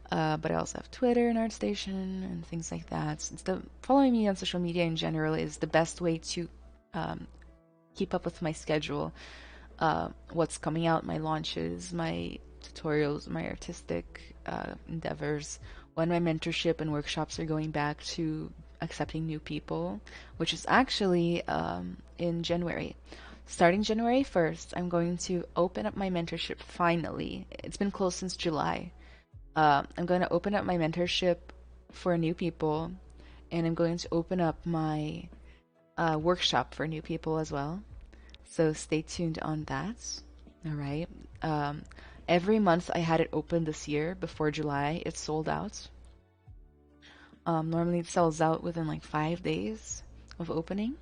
But I also have Twitter and ArtStation and things like that. Following me on social media in general is the best way to keep up with my schedule, what's coming out, my launches, my tutorials, my artistic endeavors, when my mentorship and workshops are going back to accepting new people, which is actually in January. Starting January 1st, I'm going to open up my mentorship finally. It's been closed since July. I'm going to open up my mentorship for new people, and I'm going to open up my workshop for new people as well. So stay tuned on that. All right. Every month I had it open this year before July. It's sold out. Normally it sells out within like 5 days of opening.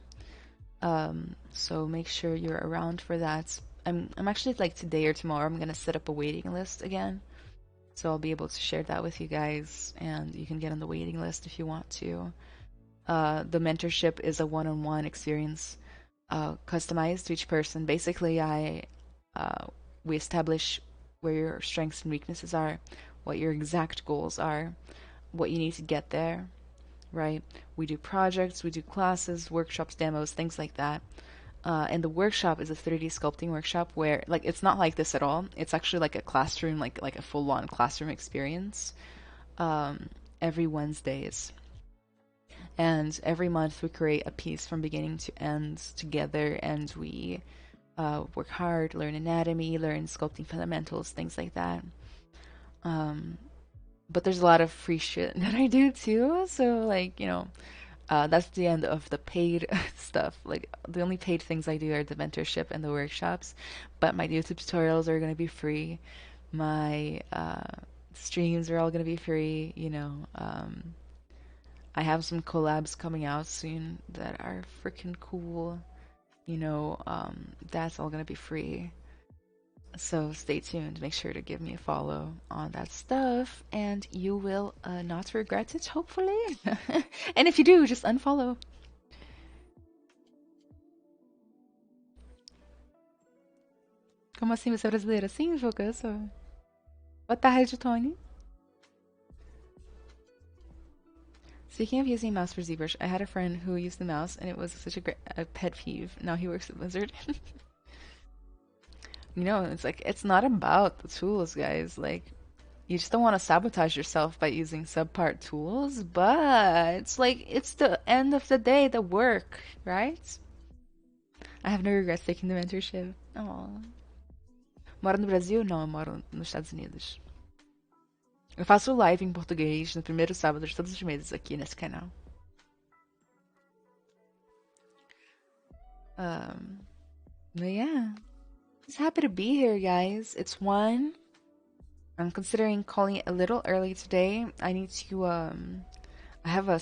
So make sure you're around for that. I'm actually like today or tomorrow I'm gonna set up a waiting list again. So I'll be able to share that with you guys, and you can get on the waiting list if you want to. The mentorship is a one-on-one experience, customized to each person. Basically, we establish where your strengths and weaknesses are, what your exact goals are, what you need to get there, right? We do projects, we do classes, workshops, demos, things like that. And the workshop is a 3D sculpting workshop where, like, it's not like this at all. It's actually like a classroom, like a full-on classroom experience, every Wednesdays. And every month we create a piece from beginning to end together, and we work hard, learn anatomy, learn sculpting fundamentals, things like that. But there's a lot of free shit that I do too. So, like, that's the end of the paid stuff. Like, the only paid things I do are the mentorship and the workshops, but my YouTube tutorials are going to be free. My streams are all going to be free. I have some collabs coming out soon that are freaking cool. That's all going to be free. So stay tuned. Make sure to give me a follow on that stuff, and you will not regret it, hopefully. And if you do, just unfollow. Como assim você é brasileira? Sim, Juca, eu sou. Boa tarde, Tony. Speaking of using mouse for ZBrush, I had a friend who used the mouse, and it was such a pet peeve. Now he works at Blizzard. It's like, it's not about the tools, guys. Like, you just don't want to sabotage yourself by using subpart tools, but it's like, it's the end of the day, the work, right? I have no regrets taking the mentorship. Aw. Moro no Brasil? Não, eu moro nos Estados Unidos. Eu faço live em português no primeiro sábado de todos os meses aqui nesse canal. Um, but yeah, just happy to be here, guys. It's 1. I'm considering calling it a little early today. I need to I have a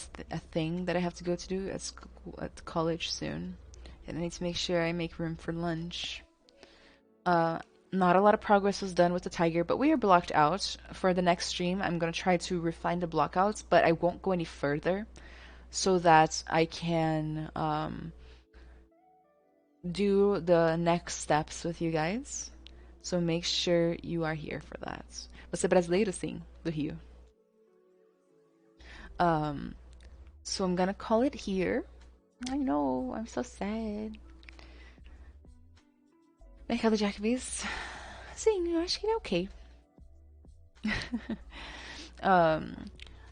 thing that I have to go to do at college soon, and I need to make sure I make room for lunch. Not a lot of progress was done with the tiger, but we are blocked out. For the next stream, I'm gonna try to refine the blockouts, but I won't go any further so that I can do the next steps with you guys. So make sure you are here for that. Você é brasileiro, sim, do Rio. So I'm gonna call it here. I know, I'm so sad. Mercado de Arquivis? Sim, eu acho que ele é ok.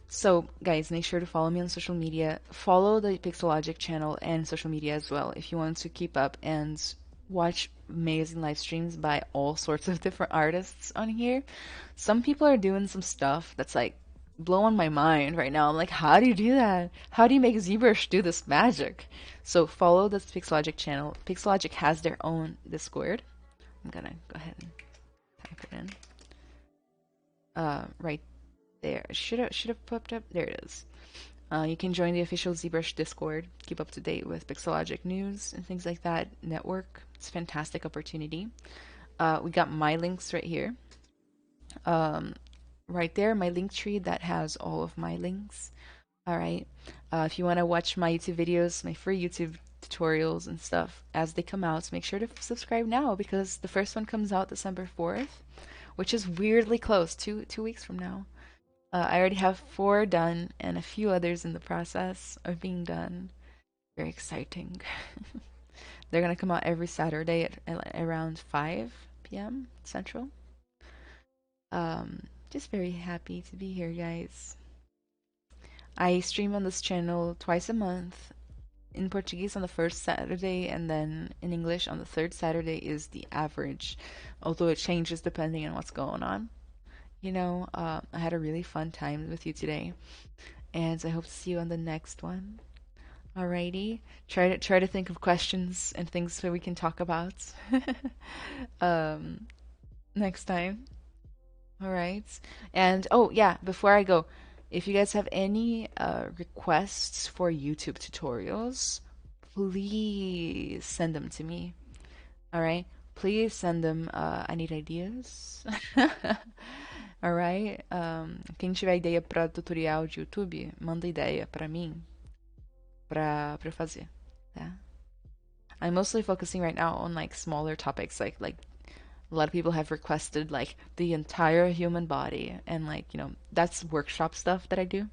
So, guys, make sure to follow me on social media. Follow the Pixologic channel and social media as well if you want to keep up and watch amazing live streams by all sorts of different artists on here. Some people are doing some stuff that's like blowing my mind right now. I'm like, how do you do that? How do you make ZBrush do this magic? So follow this Pixologic channel. Pixologic has their own Discord. I'm gonna go ahead and type it in. Right there. Should have popped up. There it is. You can join the official ZBrush Discord, keep up to date with Pixologic news and things like that. Network. It's a fantastic opportunity. We got my links right here. Right there, my link tree that has all of my links. All right. If you want to watch my YouTube videos, my free YouTube tutorials and stuff as they come out, make sure to subscribe now because the first one comes out December 4th, which is weirdly close, two weeks from now. I already have 4 done and a few others in the process of being done. Very exciting. They're gonna come out every Saturday at around 5 p.m. Central. Just very happy to be here, guys. I stream on this channel twice a month. In Portuguese on the first Saturday, and then in English on the third Saturday is the average, although it changes depending on what's going on. You know, I had a really fun time with you today, and I hope to see you on the next one. Alrighty, try to think of questions and things that we can talk about next time. All right. And oh, yeah, before I go, if you guys have any requests for YouTube tutorials, please send them to me. All right? Please send them. I need ideas. All right? Quem tiver ideia para tutorial de YouTube, manda ideia para mim para eu fazer, tá? I'm mostly focusing right now on like smaller topics like a lot of people have requested like the entire human body and like, you know, that's workshop stuff that I do.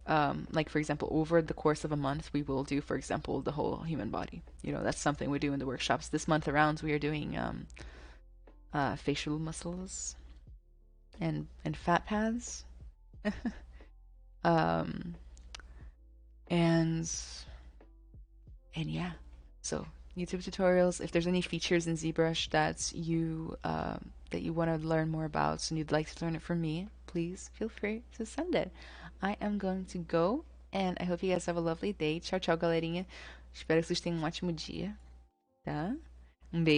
Like for example, over the course of a month, we will do, for example, the whole human body. You know, that's something we do in the workshops. This month around, we are doing facial muscles and fat pads. And yeah, so YouTube tutorials. If there's any features in ZBrush that you want to learn more about and you'd like to learn it from me, please feel free to send it. I am going to go, and I hope you guys have a lovely day. Tchau, tchau, galerinha. Espero que vocês tenham um ótimo dia, tá? Um beijo.